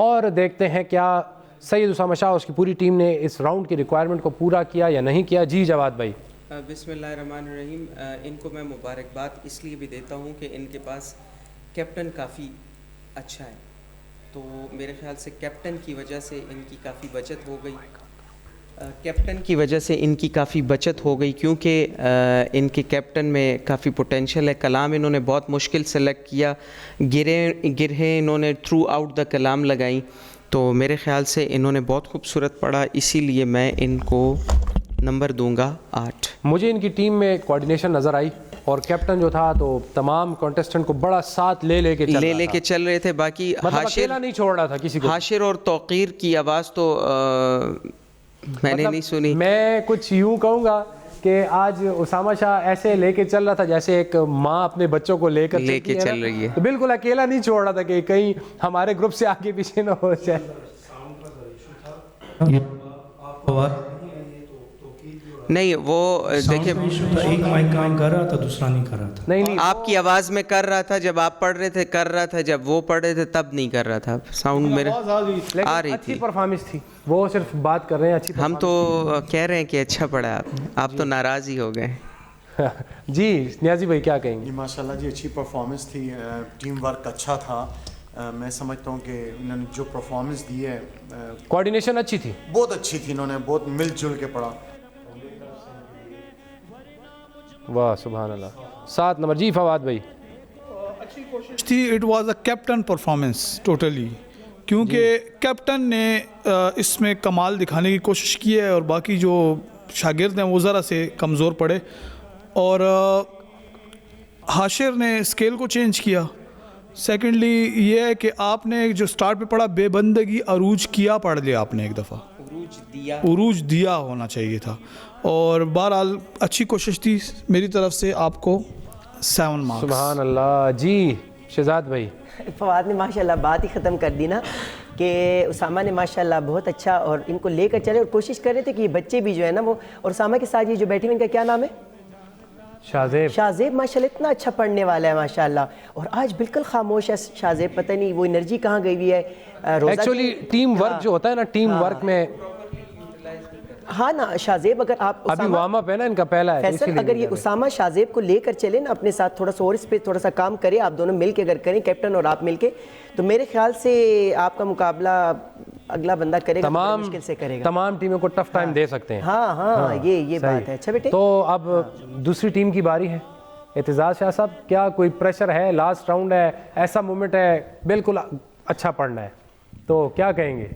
اور دیکھتے ہیں کیا سید اسامہ شاہ اور اس کی پوری ٹیم نے اس راؤنڈ کی ریکوائرمنٹ کو پورا کیا یا نہیں کیا. جی جواد بھائی. بسم اللہ الرحمن الرحیم. ان کو میں مبارکباد اس لیے بھی دیتا ہوں کہ ان کے پاس کیپٹن کافی اچھا ہے، تو میرے خیال سے کیپٹن کی وجہ سے ان کی کافی بچت ہو گئی. کیپٹن کی وجہ سے ان کی کافی بچت ہو گئی کیونکہ ان کے کیپٹن میں کافی پوٹینشیل ہے. کلام انہوں نے بہت مشکل سلیکٹ کیا، گرہیں انہوں نے تھرو آؤٹ دا کلام لگائیں، تو میرے خیال سے انہوں نے بہت خوبصورت پڑھا. اسی لیے میں ان کو نمبر دوں گا 8. مجھے ان کی ٹیم میں کوارڈینیشن نظر آئی اور کیپٹن جو تھا تو تمام کانٹیسٹنٹ کو بڑا ساتھ لے کے چل رہے تھے. باقی اکیلا نہیں چھوڑ رہا تھا کسی کو. حاشر اور توقیر کی آواز تو میں نے نہیں سنی. میں کچھ یوں کہوں گا کہ آج اسامہ شاہ ایسے لے کے چل رہا تھا جیسے ایک ماں اپنے بچوں کو لے کے چل رہی ہے. تو بالکل اکیلا نہیں چھوڑ رہا تھا کہ کہیں ہمارے گروپ سے آگے پیچھے نہ ہو جائے. نہیں وہ دیکھیں ایک مائک کام کر رہا تھا دوسرا نہیں کر رہا تھا. نہیں آپ کی آواز میں کر رہا تھا جب آپ پڑھ رہے تھے، کر رہا تھا جب وہ پڑھ رہے تھے تب نہیں کر رہا تھا. ساؤنڈ میرے آ رہی تھی. اچھی پرفارمنس تھی، وہ صرف بات کر رہے ہیں اچھی. ہم تو کہہ رہے ہیں کہ اچھا پڑھا آپ تو ناراض ہی ہو گئے. جی نیازی بھائی کیا کہیں گے؟ ماشاءاللہ جی اچھی پرفارمنس تھی، ٹیم ورک اچھا تھا. میں سمجھتا ہوں کہ انہوں نے جو پرفارمنس دی ہے کوارڈینیشن اچھی تھی، بہت اچھی تھی. انہوں نے بہت مل جل کے پڑھا. واہ سبحان اللہ. 7 نمبر. جی فواد بھائی. اچھی کوشش تھی. It was a captain performance totally, کیونکہ کیپٹن نے اس میں کمال دکھانے کی کوشش کی ہے اور باقی جو شاگرد ہیں وہ ذرا سے کمزور پڑے. اور حاشر نے اسکیل کو چینج کیا. سیکنڈلی یہ ہے کہ آپ نے جو سٹارٹ پہ پڑھا بے بندگی عروج کیا پڑھ لیا آپ نے ایک دفعہ. عروج دیا ہونا چاہیے تھا. اور بہرحال اچھی کوشش تھی میری طرف سے. آپ کو 7 مارکس. سبحان اللہ. جی شہزاد بھائی. فواد نے ماشاءاللہ بات ہی ختم کر دی نا کہ اسامہ نے ماشاءاللہ بہت اچھا اور ان کو لے کر چلے اور کوشش کر رہے تھے کہ یہ بچے بھی جو ہے نا وہ، اور اسامہ کے ساتھ یہ جو بیٹھے ہوئے ان کا کیا نام ہے؟ شاہزیب. ماشاءاللہ اتنا اچھا پڑھنے والا ہے ماشاءاللہ. اور آج بالکل خاموش ہے شاہزیب، پتہ نہیں وہ انرجی کہاں گئی ہوئی ہے. ایکچولی ٹیم ورک جو ہوتا ہے نا، ٹیم ورک میں ہاں نا شاہزیب، اگر آپ ابھی وارم اپ ہے نا ان کا پہلا ہے، فیصل اگر یہ اسامہ شاہزیب کو لے کر چلے نا اپنے ساتھ تھوڑا سا اور اس پہ تھوڑا سا کام کرے، آپ دونوں مل کے اگر کریں کیپٹن اور آپ مل کے، تو میرے خیال سے آپ کا مقابلہ اگلا بندہ کرے گا مشکل سے کرے گا. تمام ٹیموں کو ٹف ٹائم دے سکتے ہیں. ہاں یہ بات ہے. اچھا بیٹے تو اب دوسری ٹیم کی باری ہے. اعتزاز شاہ صاحب، کیا کوئی پریشر ہے؟ لاسٹ راؤنڈ ہے، ایسا مومنٹ ہے بالکل اچھا پڑھنا ہے، تو کیا کہیں گے؟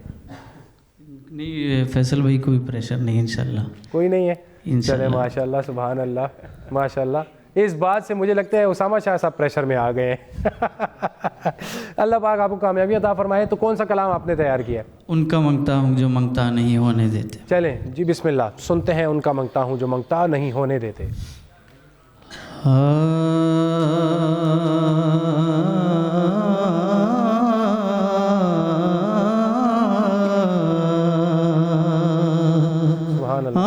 نہیں فیصل بھائی کوئی پریشر نہیں انشاءاللہ. کوئی نہیں ہے. چلے ماشاءاللہ سبحان اللہ ماشاءاللہ. اس بات سے مجھے لگتا ہے اسامہ شاہ صاحب پریشر میں آ گئے ہیں. اللہ پاک آپ کو کامیابی عطا فرمائے. تو کون سا کلام آپ نے تیار کیا ہے؟ ان کا منگتا ہوں جو منگتا نہیں ہونے دیتے. چلیں جی بسم اللہ سنتے ہیں. ان کا منگتا ہوں جو منگتا نہیں ہونے دیتے. سبحان اللہ.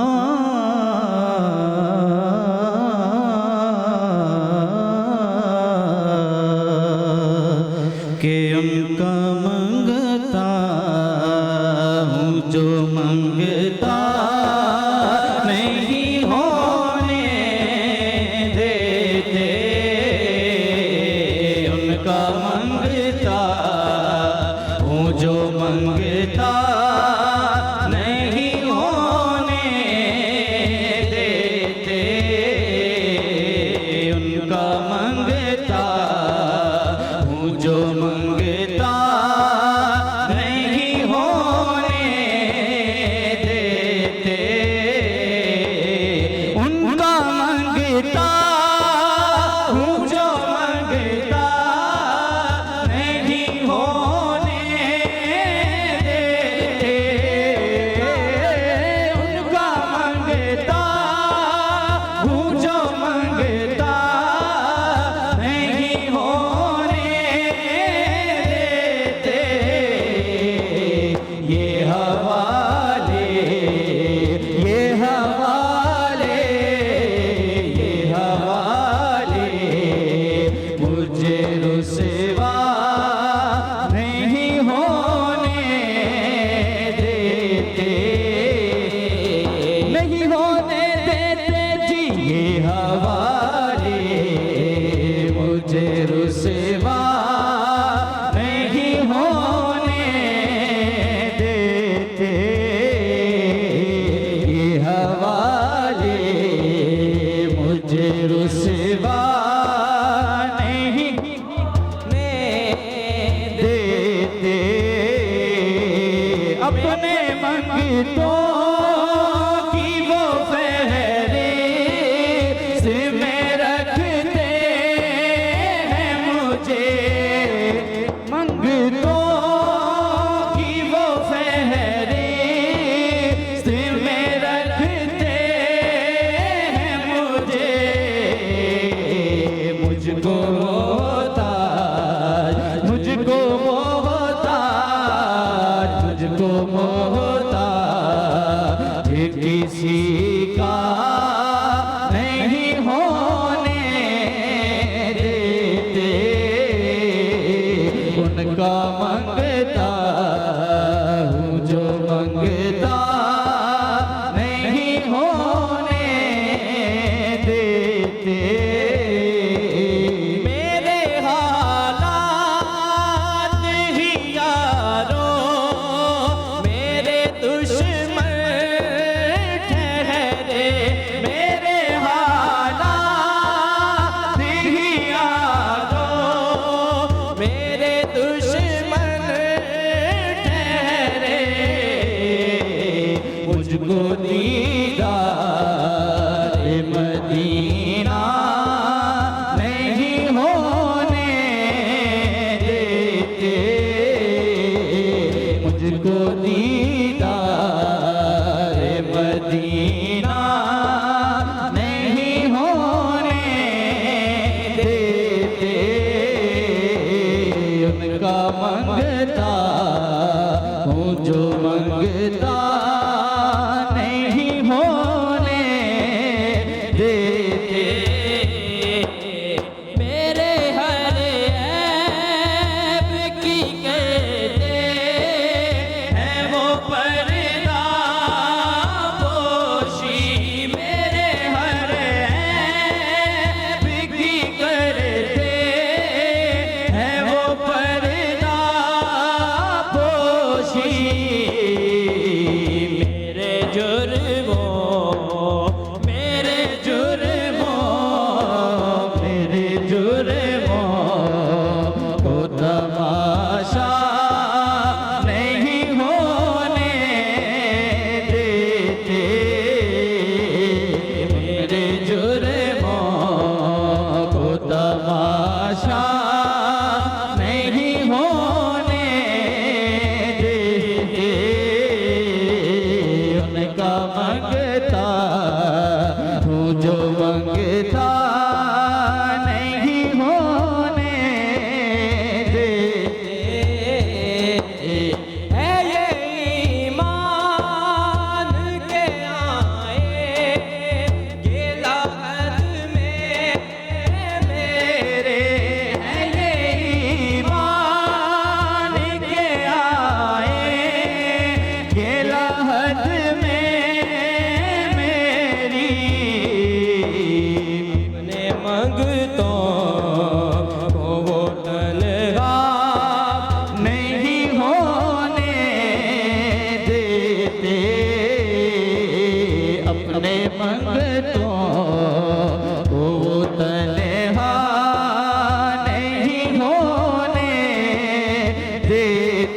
کہ ان کا منگتا ہوں جو منگتا نہیں ہونے دیتے، ان کا منگتا ہوں جو منگتا نہیں ہونے دیتے، ان کا منگتا ہوں جو منگتا نہیں ہونے دیتے، ان کا منگتا ہوں جو منگتا نہیں ہونے دیتے، ان کا منگتا ہوں جو منگتا نہیں ہونے دیتے، یہ حوالے یہ حوالے یہ حوالے مجھے رسوا نہیں ہونے دیتے، نہیں ہونے دیتے جی، یہ حوالے مجھے رسوا نہیں ہونے دیتے، یہ حوالے مجھے رسوا نہیں دیتے، اپنے منگتوں کی وہ فہرست میں رکھتے ہیں مجھے، منگتوں کی وہ فہرست میں رکھتے ہیں مجھے، مجھ کو محتاج مجھ کو محتاج مجھ کو محتاج کسی کا نہیں ہونے دیتے، ان کا منگتا ہوں جو منگتا نہیں ہونے دیتے، میرے حالات ہی یارو میرے دشمن ٹھہرے، میرے حالات ہی یارو میرے دشمن ٹھہرے، مجھ کو دیدار مدینہ نہیں ہونے دیتے، مجھ کو دیدار مدینہ نہیں ہونے دیتے، ان کا منگتا ہوں جو منگتا نہیں ہونے دیتے، میرے ہر عیب کی کہتے ہیں وہ پردہ پوشی، میرے ہر عیب کی کرتے ہیں وہ پردہ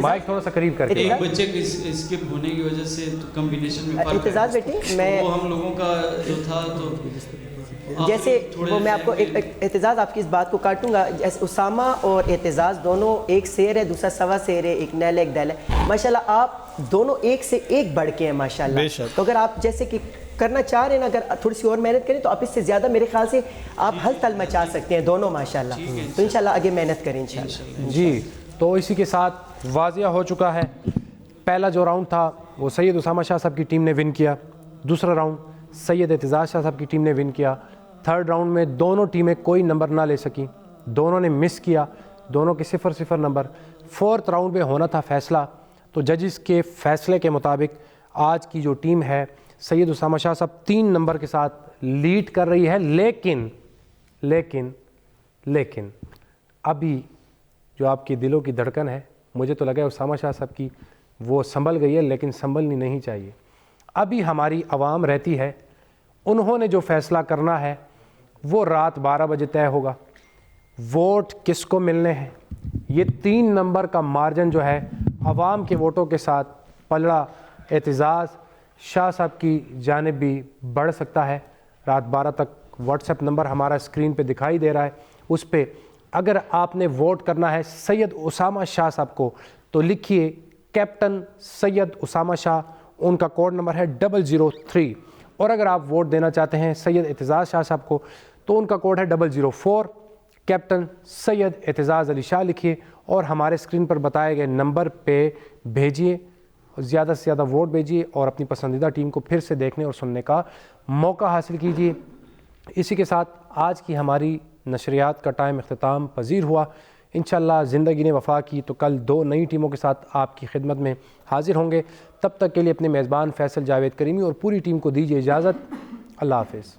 مائک تھوڑا سا قریب کر کے. ایک بچے کے اسکپ ہونے کی وجہ سے کمبینیشن میں فرق ہے. اعتزاز بیٹی میں وہ ہم لوگوں کا جو تھا تو جیسے وہ میں آپ کو اعتزاز آپ کی اس بات کو کاٹوں گا. جیسے اسامہ اور اعتزاز دونوں ایک سیر ہے, دوسرا سوا سیر ہے, ایک نیل ایک دل ہے. ماشاءاللہ آپ دونوں ایک سے ایک بڑھ کے ہیں ماشاءاللہ. تو اگر آپ جیسے کہ کرنا چاہ رہے ہیں, اگر تھوڑی سی اور محنت کریں تو آپ اس سے زیادہ میرے خیال سے آپ ہل تل مچا سکتے ہیں دونوں ماشاءاللہ. تو انشاءاللہ آگے محنت کریں انشاءاللہ. جی تو اسی کے ساتھ واضح ہو چکا ہے, پہلا جو راؤنڈ تھا وہ سید اسامہ شاہ صاحب کی ٹیم نے ون کیا, دوسرا راؤنڈ سید اعتزاز شاہ صاحب کی ٹیم نے ون کیا, تھرڈ راؤنڈ میں دونوں ٹیمیں کوئی نمبر نہ لے سکیں, دونوں نے مس کیا, دونوں کے 0-0 نمبر. فورتھ راؤنڈ میں ہونا تھا فیصلہ, تو ججز کے فیصلے کے مطابق آج کی جو ٹیم ہے سید اسامہ شاہ صاحب 3 نمبر کے ساتھ لیڈ کر رہی ہے. لیکن ابھی جو آپ کی دلوں کی دھڑکن ہے, مجھے تو لگا ہے اسامہ شاہ صاحب کی وہ سنبھل گئی ہے, لیکن سنبھلنی نہیں چاہیے. ابھی ہماری عوام رہتی ہے, انہوں نے جو فیصلہ کرنا ہے وہ رات 12 بجے طے ہوگا. ووٹ کس کو ملنے ہیں, یہ 3 نمبر کا مارجن جو ہے عوام کے ووٹوں کے ساتھ پلڑا اعتزاز شاہ صاحب کی جانب بھی بڑھ سکتا ہے. رات 12 تک واٹس ایپ نمبر ہمارا اسکرین پہ دکھائی دے رہا ہے, اس پہ اگر آپ نے ووٹ کرنا ہے سید اسامہ شاہ صاحب کو تو لکھیے کیپٹن سید اسامہ شاہ, ان کا کوڈ نمبر ہے 003. اور اگر آپ ووٹ دینا چاہتے ہیں سید اعتزاز شاہ صاحب کو تو ان کا کوڈ ہے 004. کیپٹن سید اعتزاز علی شاہ لکھیے اور ہمارے اسکرین پر بتائے گئے نمبر پہ بھیجیے, زیادہ سے زیادہ ووٹ بھیجیے اور اپنی پسندیدہ ٹیم کو پھر سے دیکھنے اور سننے کا موقع حاصل کیجیے. اسی کے ساتھ آج کی ہماری نشریات کا ٹائم اختتام پذیر ہوا. انشاءاللہ زندگی نے وفا کی تو کل 2 نئی ٹیموں کے ساتھ آپ کی خدمت میں حاضر ہوں گے. تب تک کے لیے اپنے میزبان فیصل جاوید کریمی اور پوری ٹیم کو دیجیے اجازت. اللہ حافظ.